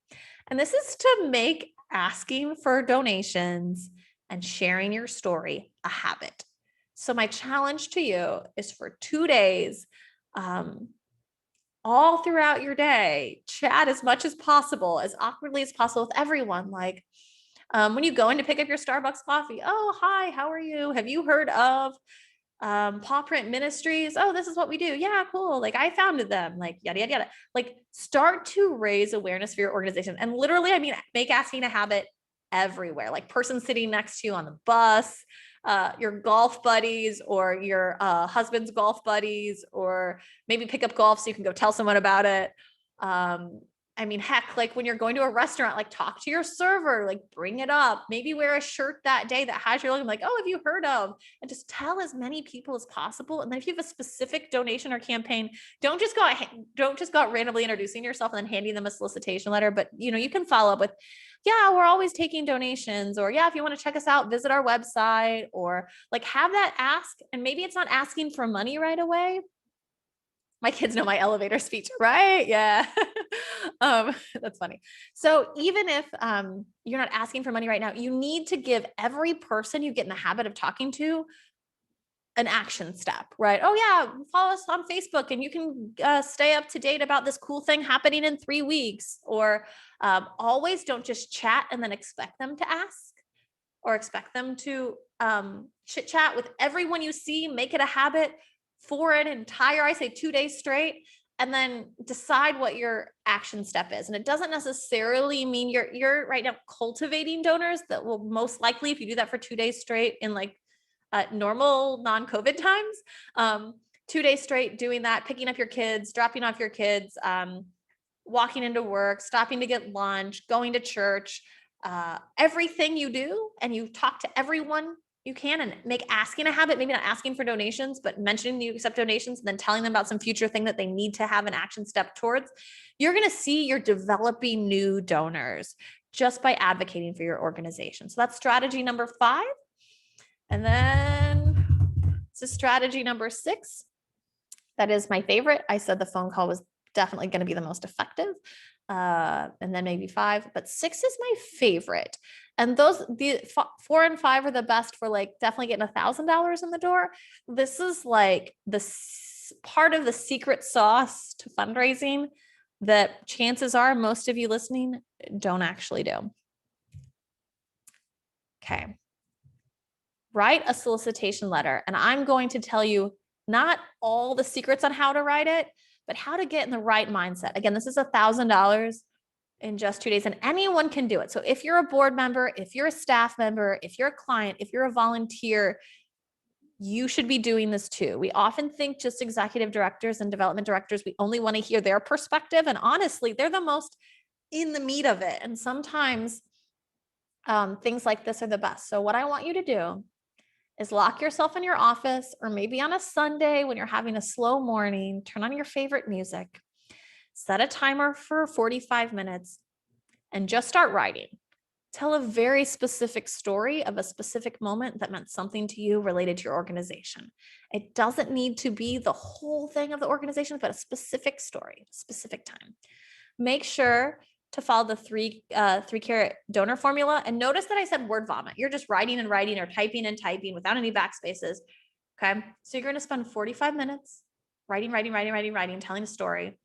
And this is to make asking for donations and sharing your story a habit. So my challenge to you is for 2 days, all throughout your day, chat as much as possible, as awkwardly as possible with everyone. Like when you go in to pick up your Starbucks coffee, oh, hi, how are you? Have you heard of Paw Print Ministries? Oh, this is what we do. Yeah, cool. Like I founded them, like yada, yada, yada. Like start to raise awareness for your organization. And literally, I mean, make asking a habit everywhere, like person sitting next to you on the bus, your golf buddies or your husband's golf buddies, or maybe pick up golf so you can go tell someone about it. I mean, heck, like when you're going to a restaurant, like talk to your server, like bring it up, maybe wear a shirt that day that has your logo, like, oh, have you heard of, and just tell as many people as possible. And then if you have a specific donation or campaign, don't just go out randomly introducing yourself and then handing them a solicitation letter, but you can follow up with, yeah, we're always taking donations, or yeah, if you want to check us out, visit our website, or like have that ask. And maybe it's not asking for money right away. My kids know my elevator speech, right? Yeah. That's funny. So even if you're not asking for money right now, you need to give every person you get in the habit of talking to an action step, right? Oh yeah, follow us on Facebook and you can stay up to date about this cool thing happening in 3 weeks. Or always don't just chat and then expect them to ask or expect them to chit chat with everyone you see. Make it a habit for an entire, I say 2 days straight, and then decide what your action step is. And it doesn't necessarily mean you're right now cultivating donors that will most likely, if you do that for 2 days straight in like normal non-COVID times, 2 days straight doing that, picking up your kids, dropping off your kids, walking into work, stopping to get lunch, going to church, everything you do, and you talk to everyone you can and make asking a habit, maybe not asking for donations, but mentioning you accept donations and then telling them about some future thing that they need to have an action step towards. You're going to see you're developing new donors just by advocating for your organization. So that's strategy number 5. And then this is strategy number 6. That is my favorite. I said the phone call was definitely going to be the most effective. And then maybe 5, but 6 is my favorite. And the 4 and 5 are the best for like definitely getting $1,000 in the door. This is like the part of the secret sauce to fundraising that chances are most of you listening don't actually do. Okay. Write a solicitation letter. And I'm going to tell you not all the secrets on how to write it, but how to get in the right mindset. Again, this is $1,000 in just 2 days, and anyone can do it. So if you're a board member, if you're a staff member, if you're a client, if you're a volunteer, you should be doing this too. We often think just executive directors and development directors, we only want to hear their perspective. And honestly, they're the most in the meat of it. And sometimes things like this are the best. So what I want you to do is lock yourself in your office, or maybe on a Sunday when you're having a slow morning, turn on your favorite music, set a timer for 45 minutes, and just start writing. Tell a very specific story of a specific moment that meant something to you related to your organization. It doesn't need to be the whole thing of the organization, but a specific story, specific time. Make sure to follow the three carat donor formula. And notice that I said word vomit. You're just writing and writing or typing and typing without any backspaces. Okay. So you're going to spend 45 minutes writing, telling a story.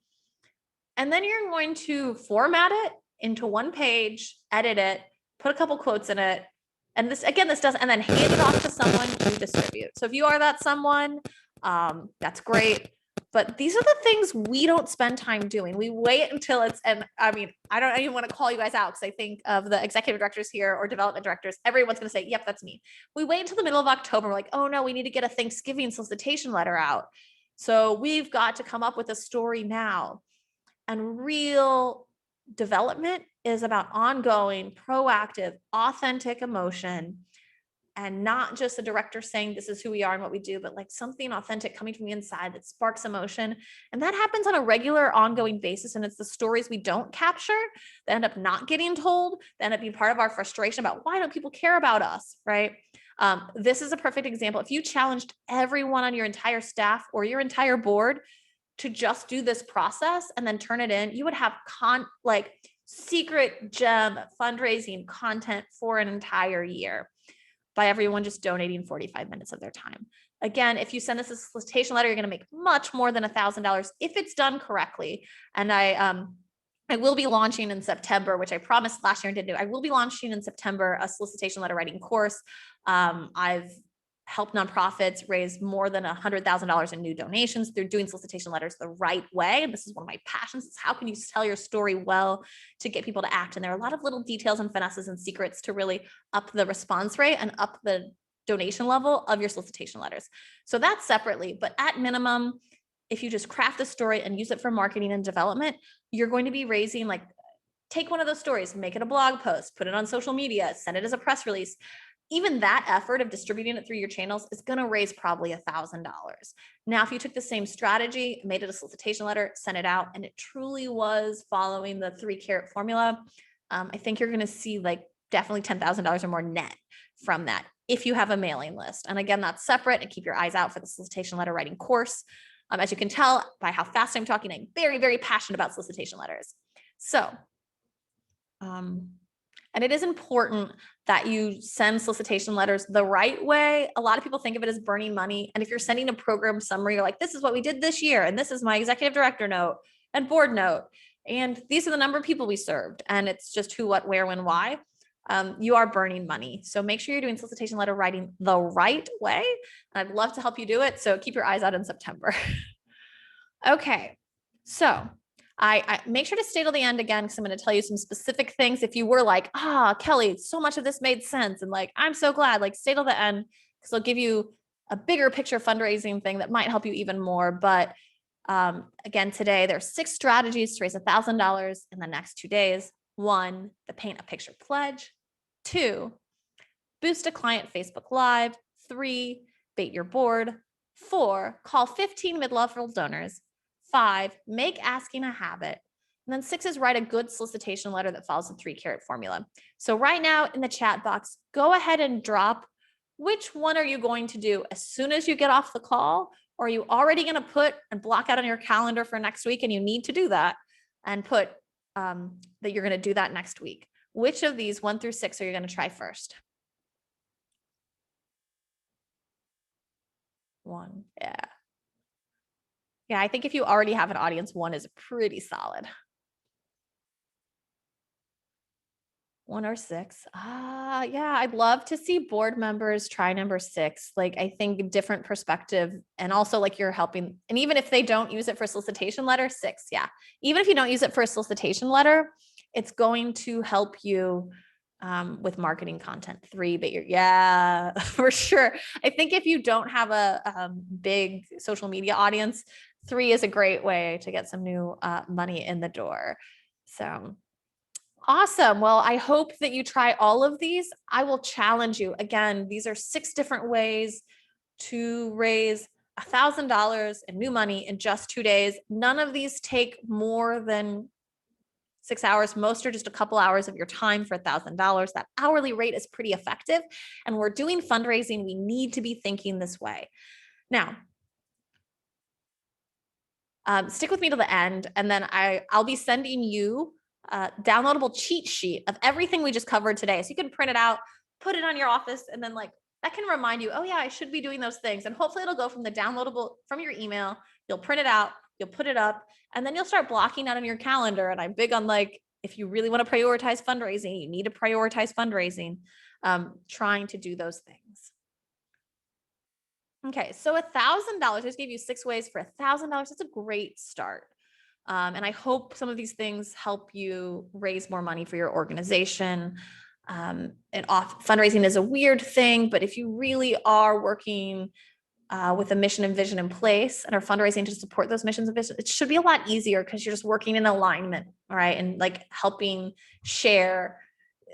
And then you're going to format it into one page, edit it, put a couple quotes in it. And this does, and then hand it off to someone to distribute. So if you are that someone, that's great. But these are the things we don't spend time doing. We wait until it's, and I mean, I don't even want to call you guys out because I think of the executive directors here or development directors. Everyone's going to say, yep, that's me. We wait until the middle of October. We're like, oh no, we need to get a Thanksgiving solicitation letter out. So we've got to come up with a story now. And real development is about ongoing, proactive, authentic emotion, and not just a director saying this is who we are and what we do, but like something authentic coming from the inside that sparks emotion. And that happens on a regular, ongoing basis. And it's the stories we don't capture that end up not getting told, that end up being part of our frustration about why don't people care about us, right? This is a perfect example. If you challenged everyone on your entire staff or your entire board to just do this process and then turn it in, you would have secret gem fundraising content for an entire year by everyone just donating 45 minutes of their time. Again, if you send this a solicitation letter, you're going to make much more than $1,000 if it's done correctly. And I will be launching in September, which I promised last year and didn't do. I will be launching in September a solicitation letter writing course. I've helped nonprofits raise more than $100,000 in new donations through doing solicitation letters the right way. And this is one of my passions. Is how can you tell your story well to get people to act? And there are a lot of little details and finesses and secrets to really up the response rate and up the donation level of your solicitation letters. So that's separately, but at minimum, if you just craft the story and use it for marketing and development, you're going to be raising, like, take one of those stories, make it a blog post, put it on social media, send it as a press release. Even that effort of distributing it through your channels is going to raise probably $1,000. Now, if you took the same strategy, made it a solicitation letter, sent it out, and it truly was following the 3 carat formula, I think you're going to see like definitely $10,000 or more net from that if you have a mailing list. And again, that's separate, and keep your eyes out for the solicitation letter writing course. As you can tell by how fast I'm talking, I'm very, very passionate about solicitation letters. So, and it is important that you send solicitation letters the right way. A lot of people think of it as burning money. And if you're sending a program summary, you're like, this is what we did this year, and this is my executive director note and board note, and these are the number of people we served, and it's just who, what, where, when, why. You are burning money. So make sure you're doing solicitation letter writing the right way. And I'd love to help you do it. So keep your eyes out in September. Okay. So I make sure to stay till the end again, because I'm going to tell you some specific things. If you were like, Kelly, so much of this made sense, and like, I'm so glad, like, stay till the end, because I'll give you a bigger picture fundraising thing that might help you even more. But again, today there's 6 strategies to raise $1,000 in the next 2 days. 1, the paint a picture pledge. 2, boost a client Facebook Live. 3, bait your board. 4, call 15 mid-level donors. 5, make asking a habit. And then 6 is write a good solicitation letter that follows the 3 carat formula. So right now in the chat box, go ahead and drop which one are you going to do as soon as you get off the call? Or are you already going to put and block out on your calendar for next week, and you need to do that and put that you're going to do that next week? Which of these 1 through 6 are you going to try first? 1. Yeah. Yeah, I think if you already have an audience, 1 is pretty solid. 1 or 6. Yeah, I'd love to see board members try number 6. Like, I think different perspective, and also like you're helping. And even if they don't use it for a solicitation letter, 6. Yeah. Even if you don't use it for a solicitation letter, it's going to help you with marketing content. 3, but yeah, for sure. I think if you don't have a big social media audience, 3 is a great way to get some new money in the door. So awesome. Well, I hope that you try all of these. I will challenge you. Again, these are 6 different ways to raise $1,000 in new money in just 2 days. None of these take more than 6 hours. Most are just a couple hours of your time for $1,000. That hourly rate is pretty effective. And we're doing fundraising. We need to be thinking this way. Now, stick with me to the end, and then I'll be sending you a downloadable cheat sheet of everything we just covered today. So you can print it out, put it on your office, and then like that can remind you, oh yeah, I should be doing those things. And hopefully it'll go from the downloadable from your email. You'll print it out, you'll put it up, and then you'll start blocking out on your calendar. And I'm big on like, if you really want to prioritize fundraising, you need to prioritize fundraising, trying to do those things. Okay, so $1,000, I just gave you 6 ways for $1,000. That's a great start. And I hope some of these things help you raise more money for your organization. Fundraising is a weird thing, but if you really are working with a mission and vision in place and are fundraising to support those missions and visions, it should be a lot easier because you're just working in alignment, all right? And like helping share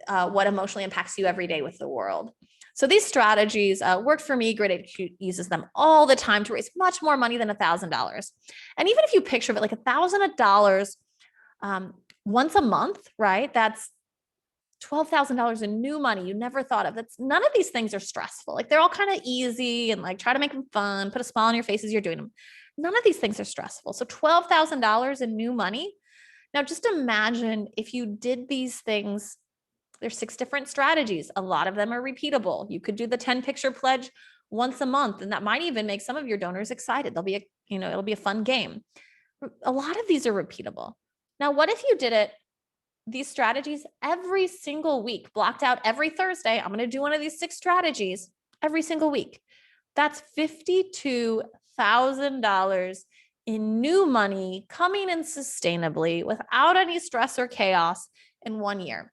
what emotionally impacts you every day with the world. So these strategies work for me. Grid uses them all the time to raise much more money than $1,000. And even if you picture it like $1,000 once a month, right? That's $12,000 in new money you never thought of. None of these things are stressful. Like they're all kind of easy and like try to make them fun, put a smile on your face as you're doing them. None of these things are stressful. So $12,000 in new money. Now just imagine if you did these things. There's 6 different strategies. A lot of them are repeatable. You could do the 10 picture pledge once a month, and that might even make some of your donors excited. It'll be a fun game. A lot of these are repeatable. Now, what if you did these strategies every single week, blocked out every Thursday? I'm going to do one of these 6 strategies every single week. That's $52,000 in new money coming in sustainably without any stress or chaos in 1 year.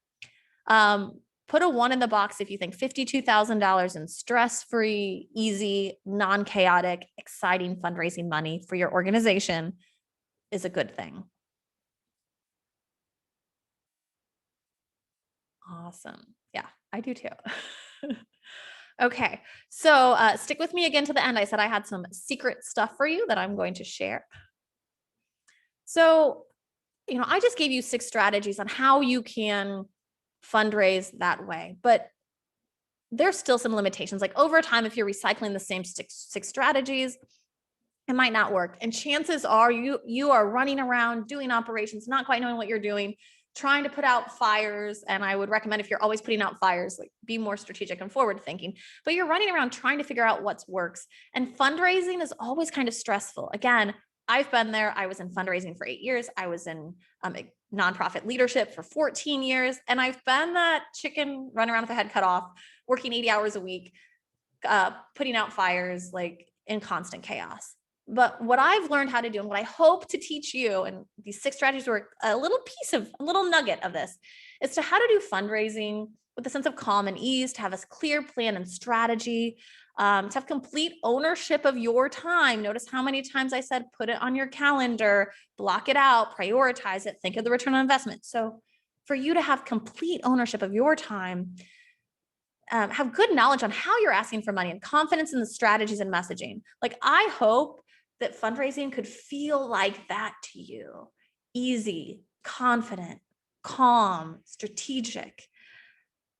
Put a 1 in the box if you think $52,000 in stress-free, easy, non-chaotic, exciting fundraising money for your organization is a good thing. Awesome. Yeah, I do too. Okay, so stick with me again to the end. I said I had some secret stuff for you that I'm going to share. So, I just gave you 6 strategies on how you can fundraise that way, but there's still some limitations. Like over time, if you're recycling the same 6 strategies, it might not work. And chances are you are running around doing operations, not quite knowing what you're doing, trying to put out fires. And I would recommend, if you're always putting out fires, like be more strategic and forward thinking, but you're running around trying to figure out what works. And fundraising is always kind of stressful. Again, I've been there. I was in fundraising for 8 years. I was in nonprofit leadership for 14 years. And I've been that chicken run around with the head cut off, working 80 hours a week, putting out fires, like in constant chaos. But what I've learned how to do and what I hope to teach you, and these 6 strategies were a little nugget of this, is to how to do fundraising with a sense of calm and ease, to have a clear plan and strategy, to have complete ownership of your time. Notice how many times I said, put it on your calendar, block it out, prioritize it, think of the return on investment. So for you to have complete ownership of your time, have good knowledge on how you're asking for money and confidence in the strategies and messaging. Like I hope that fundraising could feel like that to you. Easy, confident, calm, strategic.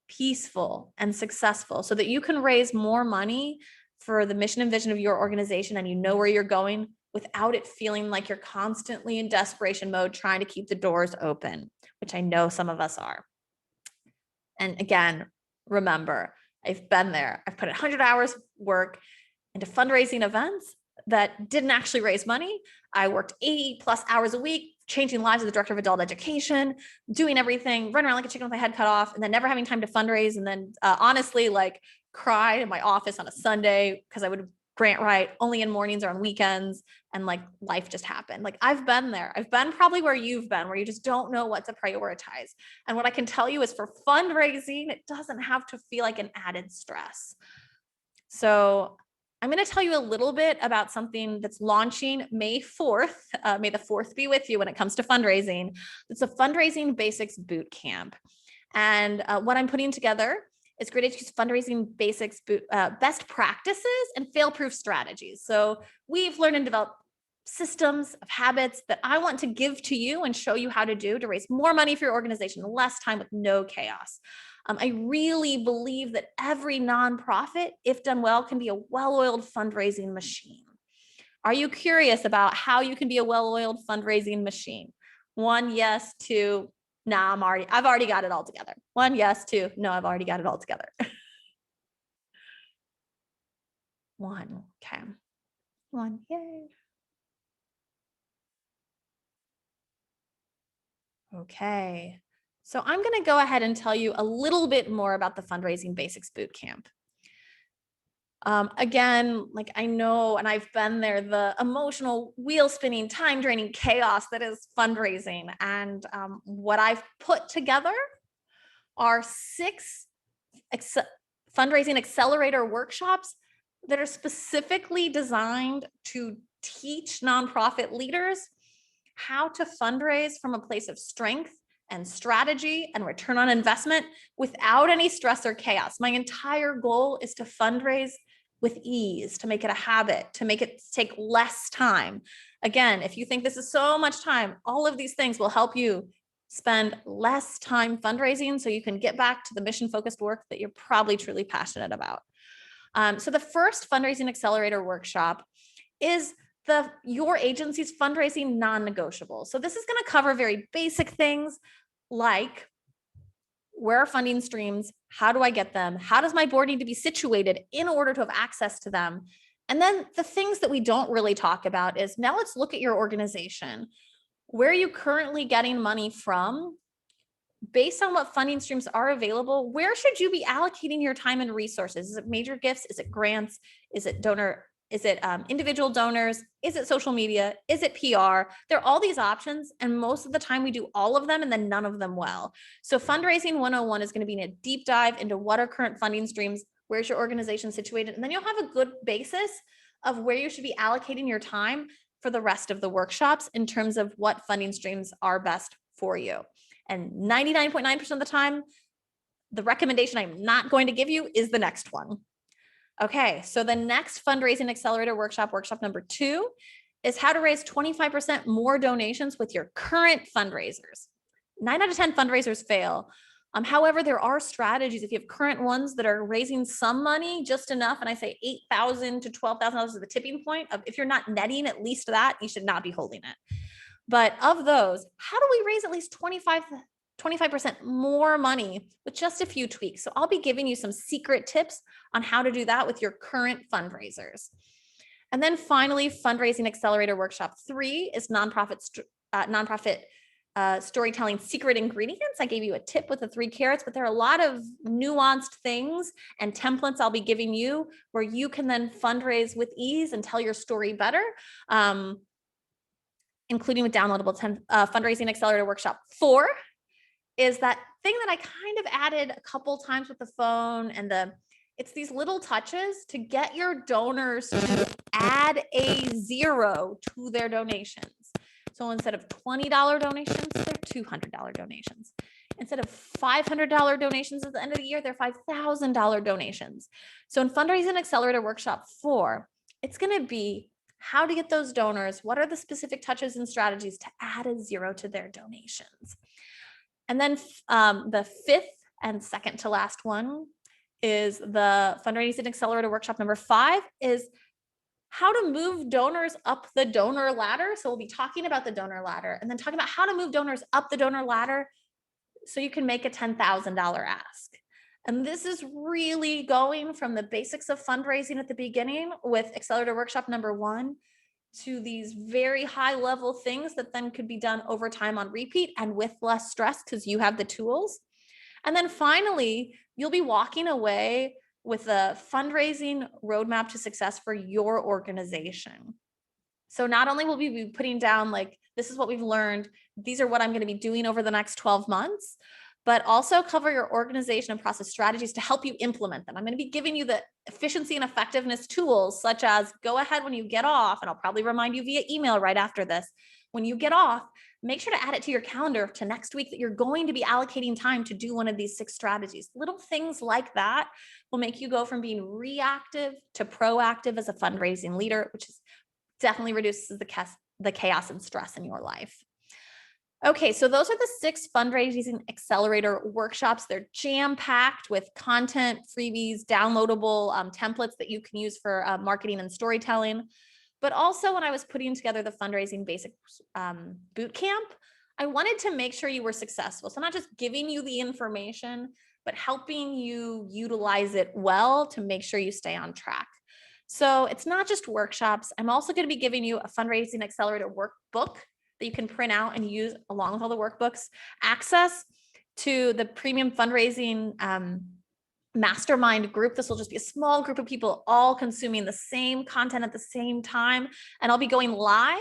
peaceful, and successful so that you can raise more money for the mission and vision of your organization and you know where you're going without it feeling like you're constantly in desperation mode trying to keep the doors open, which I know some of us are. And again, remember, I've been there. I've put 100 hours work into fundraising events that didn't actually raise money. I worked 80 plus hours a week, changing lives as the director of adult education, doing everything, running around like a chicken with my head cut off, and then never having time to fundraise. And then honestly, like cried in my office on a Sunday because I would grant write only in mornings or on weekends. And like life just happened. Like I've been there. I've been probably where you've been, where you just don't know what to prioritize. And what I can tell you is for fundraising, it doesn't have to feel like an added stress. So I'm going to tell you a little bit about something that's launching May 4th. May the 4th be with you when it comes to fundraising. It's a fundraising basics boot camp. And what I'm putting together is Great HQ's fundraising basics, best practices and fail-proof strategies. So we've learned and developed systems of habits that I want to give to you and show you how to do to raise more money for your organization in less time with no chaos. I really believe that every nonprofit, if done well, can be a well-oiled fundraising machine. Are you curious about how you can be a well-oiled fundraising machine? 1, yes. 2, nah, I've already got it all together. 1, yes. 2, no, I've already got it all together. 1, okay. 1, yay. Okay. So I'm going to go ahead and tell you a little bit more about the Fundraising Basics Bootcamp. Again, like I know, and I've been there, the emotional wheel spinning, time draining chaos that is fundraising. And what I've put together are 6 fundraising accelerator workshops that are specifically designed to teach nonprofit leaders how to fundraise from a place of strength and strategy and return on investment without any stress or chaos. My entire goal is to fundraise with ease, to make it a habit, to make it take less time. Again, if you think this is so much time, all of these things will help you spend less time fundraising so you can get back to the mission-focused work that you're probably truly passionate about. So the first Fundraising Accelerator workshop is your agency's fundraising non-negotiable. So this is going to cover very basic things like where are funding streams? How do I get them? How does my board need to be situated in order to have access to them? And then the things that we don't really talk about is now let's look at your organization. Where are you currently getting money from? Based on what funding streams are available, where should you be allocating your time and resources? Is it major gifts? Is it grants? Is it donor? Is it individual donors? Is it social media? Is it PR? There are all these options. And most of the time we do all of them and then none of them well. So Fundraising 101 is going to be a deep dive into what are current funding streams, where's your organization situated, and then you'll have a good basis of where you should be allocating your time for the rest of the workshops in terms of what funding streams are best for you. And 99.9% of the time, the recommendation I'm not going to give you is the next one. Okay, so the next Fundraising Accelerator workshop, workshop number 2, is how to raise 25% more donations with your current fundraisers. 9 out of 10 fundraisers fail. However, there are strategies. If you have current ones that are raising some money, just enough, and I say $8,000 to $12,000 is the tipping point of if you're not netting at least that, you should not be holding it. But of those, how do we raise at least 25% more money with just a few tweaks? So I'll be giving you some secret tips on how to do that with your current fundraisers. And then finally, Fundraising Accelerator Workshop 3 is nonprofit storytelling secret ingredients. I gave you a tip with the 3 carrots, but there are a lot of nuanced things and templates I'll be giving you where you can then fundraise with ease and tell your story better. Including with downloadable Fundraising Accelerator Workshop 4 is that thing that I kind of added a couple times with the phone and it's these little touches to get your donors to add a 0 to their donations. So instead of $20 donations, they're $200 donations. Instead of $500 donations at the end of the year, they're $5,000 donations. So in Fundraising Accelerator Workshop 4, it's going to be how to get those donors, what are the specific touches and strategies to add a 0 to their donations. And then the 5th And second to last one is the Fundraising Accelerator Workshop number 5 is how to move donors up the donor ladder. So we'll be talking about the donor ladder and then talking about how to move donors up the donor ladder so you can make a $10,000 ask. And this is really going from the basics of fundraising at the beginning with Accelerator Workshop number 1 to these very high level things that then could be done over time on repeat and with less stress because you have the tools. And then finally, you'll be walking away with a fundraising roadmap to success for your organization. So not only will we be putting down like, this is what we've learned, these are what I'm going to be doing over the next 12 months, but also cover your organization and process strategies to help you implement them. I'm going to be giving you the efficiency and effectiveness tools, such as go ahead when you get off, and I'll probably remind you via email right after this. When you get off, make sure to add it to your calendar to next week that you're going to be allocating time to do one of these 6 strategies. Little things like that will make you go from being reactive to proactive as a fundraising leader, which is definitely reduces the chaos and stress in your life. Okay, so those are the 6 fundraising accelerator workshops. They're jam-packed with content, freebies, downloadable templates that you can use for marketing and storytelling. But also when I was putting together the fundraising basics bootcamp, I wanted to make sure you were successful. So not just giving you the information, but helping you utilize it well to make sure you stay on track. So it's not just workshops. I'm also going to be giving you a fundraising accelerator workbook that you can print out and use along with all the workbooks, access to the premium fundraising mastermind group. This will just be a small group of people all consuming the same content at the same time. And I'll be going live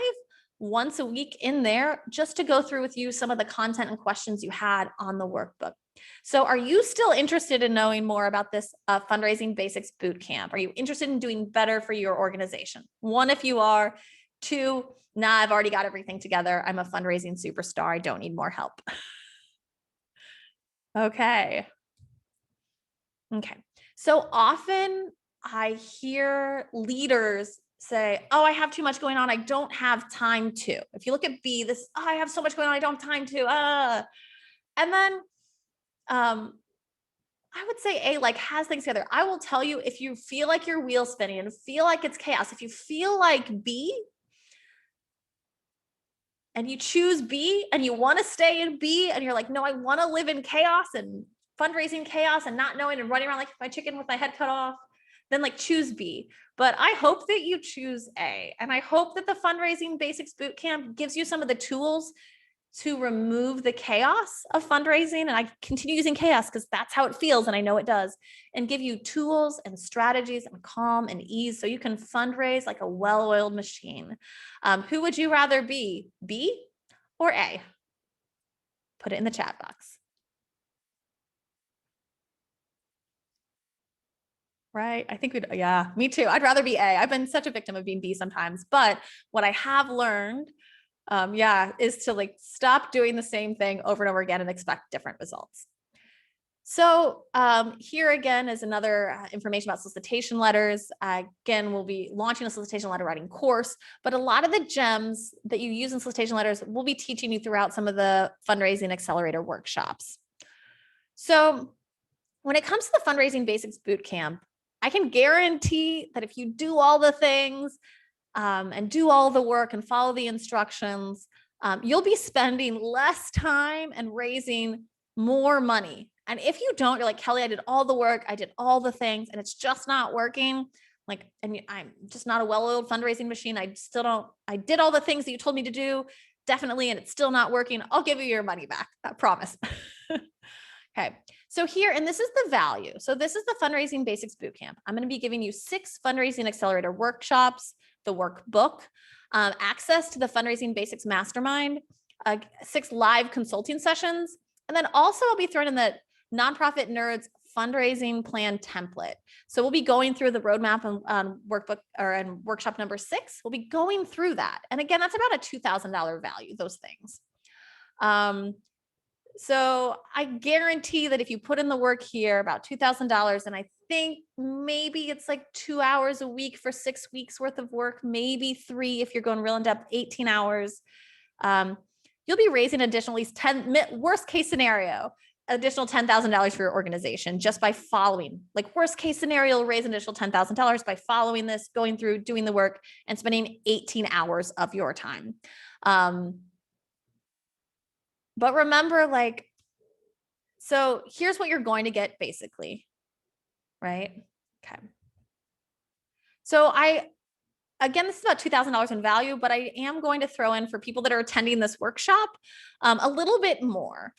once a week in there just to go through with you some of the content and questions you had on the workbook. So are you still interested in knowing more about this fundraising basics bootcamp? Are you interested in doing better for your organization? 1, if you are. 2, nah, I've already got everything together. I'm a fundraising superstar. I don't need more help. Okay. So often I hear leaders say, oh, I have too much going on. I don't have time to. If you look at B, this, oh, I have so much going on. I don't have time to. And then I would say A, like, has things together. I will tell you, if you feel like your wheel's spinning and feel like it's chaos, if you feel like B and you choose B and you want to stay in B and you're like, no, I want to live in chaos and fundraising chaos and not knowing and running around like my chicken with my head cut off, then like choose B. But I hope that you choose A. And I hope that the Fundraising Basics Bootcamp gives you some of the tools to remove the chaos of fundraising. And I continue using chaos because that's how it feels. And I know it does. And give you tools and strategies and calm and ease so you can fundraise like a well-oiled machine. Who would you rather be, B or A? Put it in the chat box. Right? I think yeah, me too. I'd rather be A. I've been such a victim of being B sometimes, but what I have learned, is to like stop doing the same thing over and over again and expect different results. So here again is another information about solicitation letters. Again, we'll be launching a solicitation letter writing course, but a lot of the gems that you use in solicitation letters we'll be teaching you throughout some of the fundraising accelerator workshops. So when it comes to the Fundraising Basics Bootcamp, I can guarantee that if you do all the things and do all the work and follow the instructions, you'll be spending less time and raising more money. And if you don't, you're like, Kelly, I did all the work, I did all the things, and it's just not working. Like, and I'm just not a well-oiled fundraising machine. I did all the things that you told me to do, definitely, and it's still not working. I'll give you your money back, I promise. Okay, so here, and this is the value. So this is the Fundraising Basics Bootcamp. I'm going to be giving you 6 fundraising accelerator workshops, the workbook, access to the Fundraising Basics Mastermind, 6 live consulting sessions, and then also I'll be throwing in the Nonprofit Nerds fundraising plan template. So we'll be going through the roadmap and workbook and workshop number 6. We'll be going through that. And again, that's about a $2,000 value, those things. So I guarantee that if you put in the work here, about $2,000, and I think maybe it's like 2 hours a week for 6 weeks worth of work, maybe 3 if you're going real in depth, 18 hours. You'll be raising additional at least 10, worst case scenario, additional $10,000 for your organization just by following. Like worst case scenario, raise an additional $10,000 by following this, going through, doing the work, and spending 18 hours of your time. But remember, like, so here's what you're going to get basically, right? Okay. So again, this is about $2,000 in value, but I am going to throw in for people that are attending this workshop a little bit more.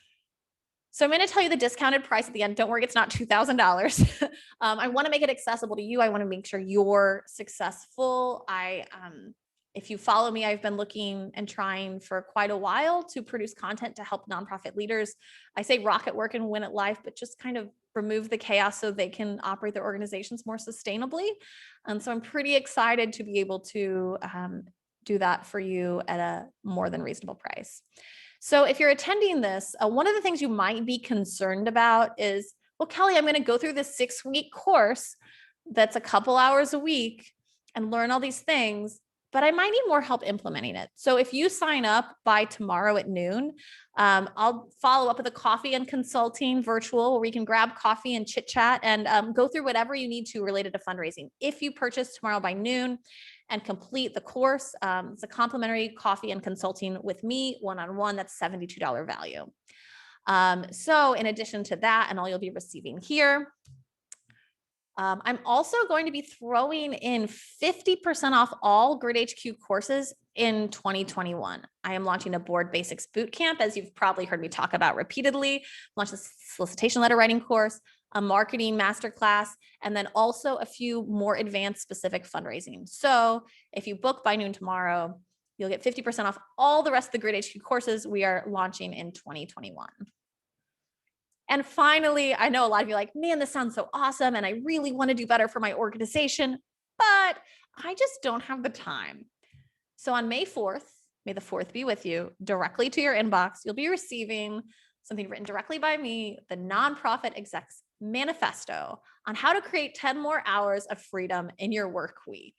So I'm going to tell you the discounted price at the end. Don't worry, it's not $2,000. I want to make it accessible to you. I want to make sure you're successful. If you follow me, I've been looking and trying for quite a while to produce content to help nonprofit leaders. I say rock at work and win at life, but just kind of remove the chaos so they can operate their organizations more sustainably. And so I'm pretty excited to be able to do that for you at a more than reasonable price. So if you're attending this, one of the things you might be concerned about is, well, Kelly, I'm going to go through this 6-week course that's a couple hours a week and learn all these things, but I might need more help implementing it. So if you sign up by tomorrow at noon, I'll follow up with a coffee and consulting virtual where we can grab coffee and chit chat and go through whatever you need to related to fundraising. If you purchase tomorrow by noon and complete the course, it's a complimentary coffee and consulting with me one-on-one. That's $72 value. So in addition to that and all you'll be receiving here, I'm also going to be throwing in 50% off all Grid HQ courses in 2021. I am launching a board basics bootcamp, as you've probably heard me talk about repeatedly. Launched a solicitation letter writing course, a marketing masterclass, and then also a few more advanced specific fundraising. So if you book by noon tomorrow, you'll get 50% off all the rest of the Grid HQ courses we are launching in 2021. And finally, I know a lot of you are like, man, this sounds so awesome. And I really want to do better for my organization, but I just don't have the time. So on May 4th, may the 4th be with you, directly to your inbox, you'll be receiving something written directly by me, the Nonprofit Execs Manifesto on how to create 10 more hours of freedom in your work week.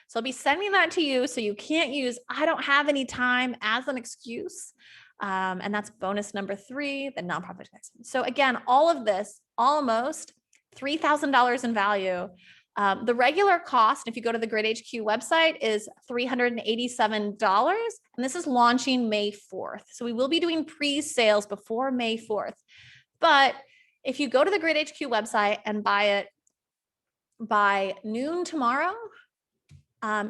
So I'll be sending that to you so you can't use, I don't have any time as an excuse. And that's bonus number 3, the nonprofit execs. So again, all of this, almost $3,000 in value. The regular cost, if you go to the Grid HQ website, is $387. And this is launching May 4th. So we will be doing pre-sales before May 4th. But if you go to the Grid HQ website and buy it by noon tomorrow,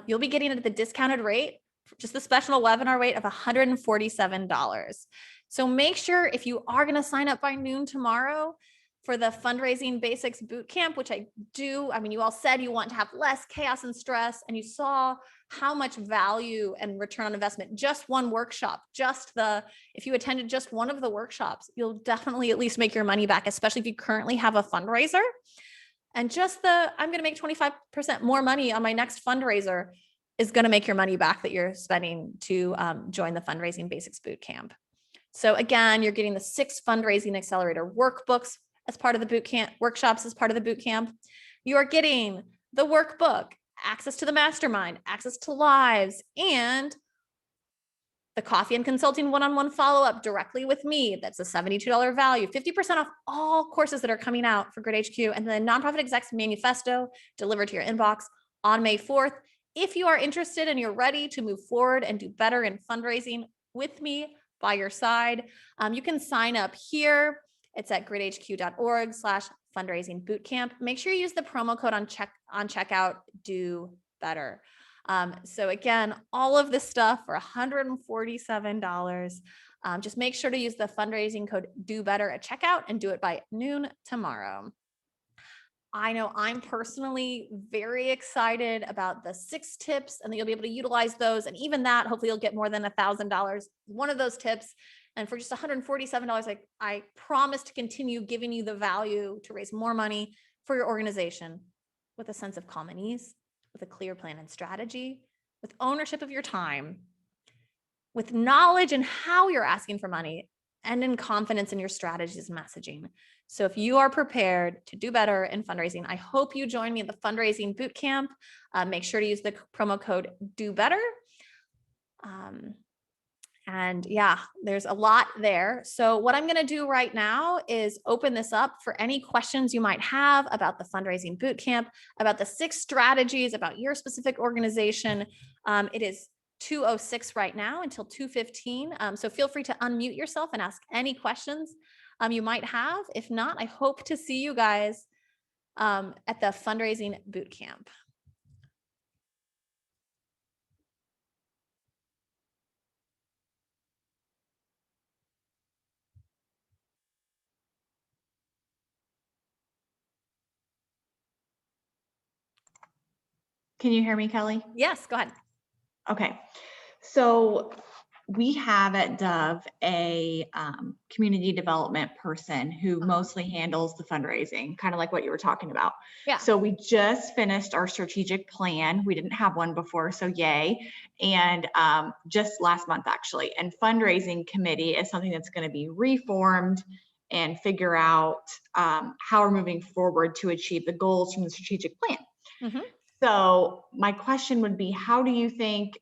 you'll be getting it at the discounted rate, just the special webinar rate of $147. So make sure if you are going to sign up by noon tomorrow for the Fundraising Basics Bootcamp, which I do, I mean, you all said you want to have less chaos and stress, and you saw how much value and return on investment, just one workshop, if you attended just one of the workshops, you'll definitely at least make your money back, especially if you currently have a fundraiser. And just I'm going to make 25% more money on my next fundraiser is going to make your money back that you're spending to join the Fundraising Basics Bootcamp. So again, you're getting the 6 Fundraising Accelerator workbooks as part of the bootcamp, workshops as part of the bootcamp. You are getting the workbook, access to the mastermind, access to lives, and the coffee and consulting one-on-one follow-up directly with me. That's a $72 value, 50% off all courses that are coming out for Grid HQ, and then Nonprofit Execs Manifesto delivered to your inbox on May 4th. If you are interested and you're ready to move forward and do better in fundraising with me by your side, you can sign up here. It's at gridhq.org/fundraising bootcamp. Make sure you use the promo code on checkout, do better. So again, all of this stuff for $147. Just make sure to use the fundraising code do better at checkout and do it by noon tomorrow. I know I'm personally very excited about the 6 tips and that you'll be able to utilize those. And even that, hopefully you'll get more than $1,000. One of those tips. And for just $147, I promise to continue giving you the value to raise more money for your organization with a sense of calm and ease, with a clear plan and strategy, with ownership of your time, with knowledge in how you're asking for money, and in confidence in your strategies and messaging. So if you are prepared to do better in fundraising, I hope you join me at the Fundraising Bootcamp. Make sure to use the promo code do better. And yeah, there's a lot there. So what I'm going to do right now is open this up for any questions you might have about the fundraising bootcamp, about the 6 strategies, about your specific organization. It is 2:06 right now until 2:15. So feel free to unmute yourself and ask any questions you might have. If not, I hope to see you guys at the fundraising bootcamp. Can you hear me, Kelly? Yes, go ahead. Okay. So we have at Dove a community development person who mostly handles the fundraising, kind of like what you were talking about. Yeah. So we just finished our strategic plan. We didn't have one before, so yay. And just last month, actually. And fundraising committee is something that's going to be reformed and figure out how we're moving forward to achieve the goals from the strategic plan. Mm-hmm. So my question would be, how do you think,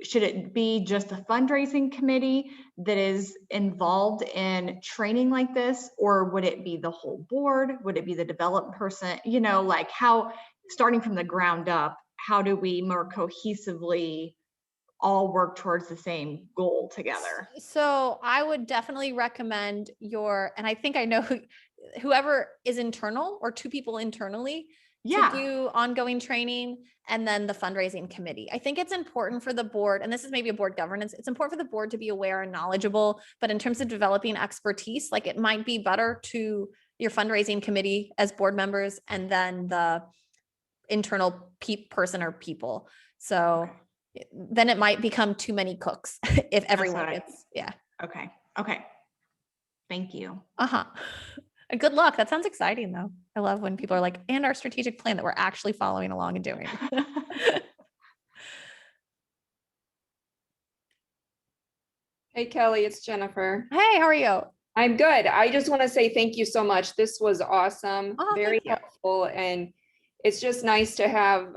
should it be just a fundraising committee that is involved in training like this, or would it be the whole board? Would it be the development person? You know, like how, starting from the ground up, how do we more cohesively all work towards the same goal together? So I would definitely recommend and I think I know whoever is internal or 2 people internally to do ongoing training, and then the fundraising committee. I think it's important for the board, and this is maybe a board governance, it's important for the board to be aware and knowledgeable, but in terms of developing expertise, like it might be better to your fundraising committee as board members and then the internal person or people. So then it might become too many cooks if everyone gets, yeah. Okay. Thank you. Good luck. That sounds exciting though. I love when people are like, and our strategic plan that we're actually following along and doing. Hey, Kelly, it's Jennifer. Hey, how are you? I'm good. I just want to say thank you so much. This was awesome, very thank you. helpful, and it's just nice to have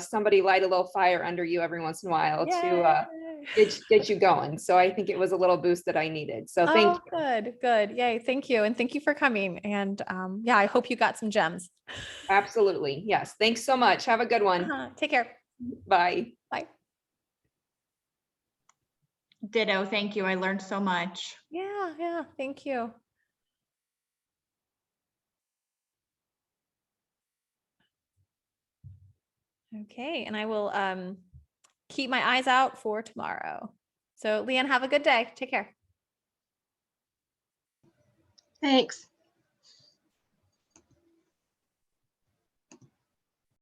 somebody light a little fire under you every once in a while to get you going. So I think it was a little boost that I needed. So thank you. Good. Yay. Thank you. And thank you for coming. And yeah, I hope you got some gems. Absolutely. Yes. Thanks so much. Have a good one. Take care. Bye. Bye. Ditto. Thank you. I learned so much. Yeah. Thank you. Okay. And I will keep my eyes out for tomorrow. So Leanne, have a good day. Take care. Thanks.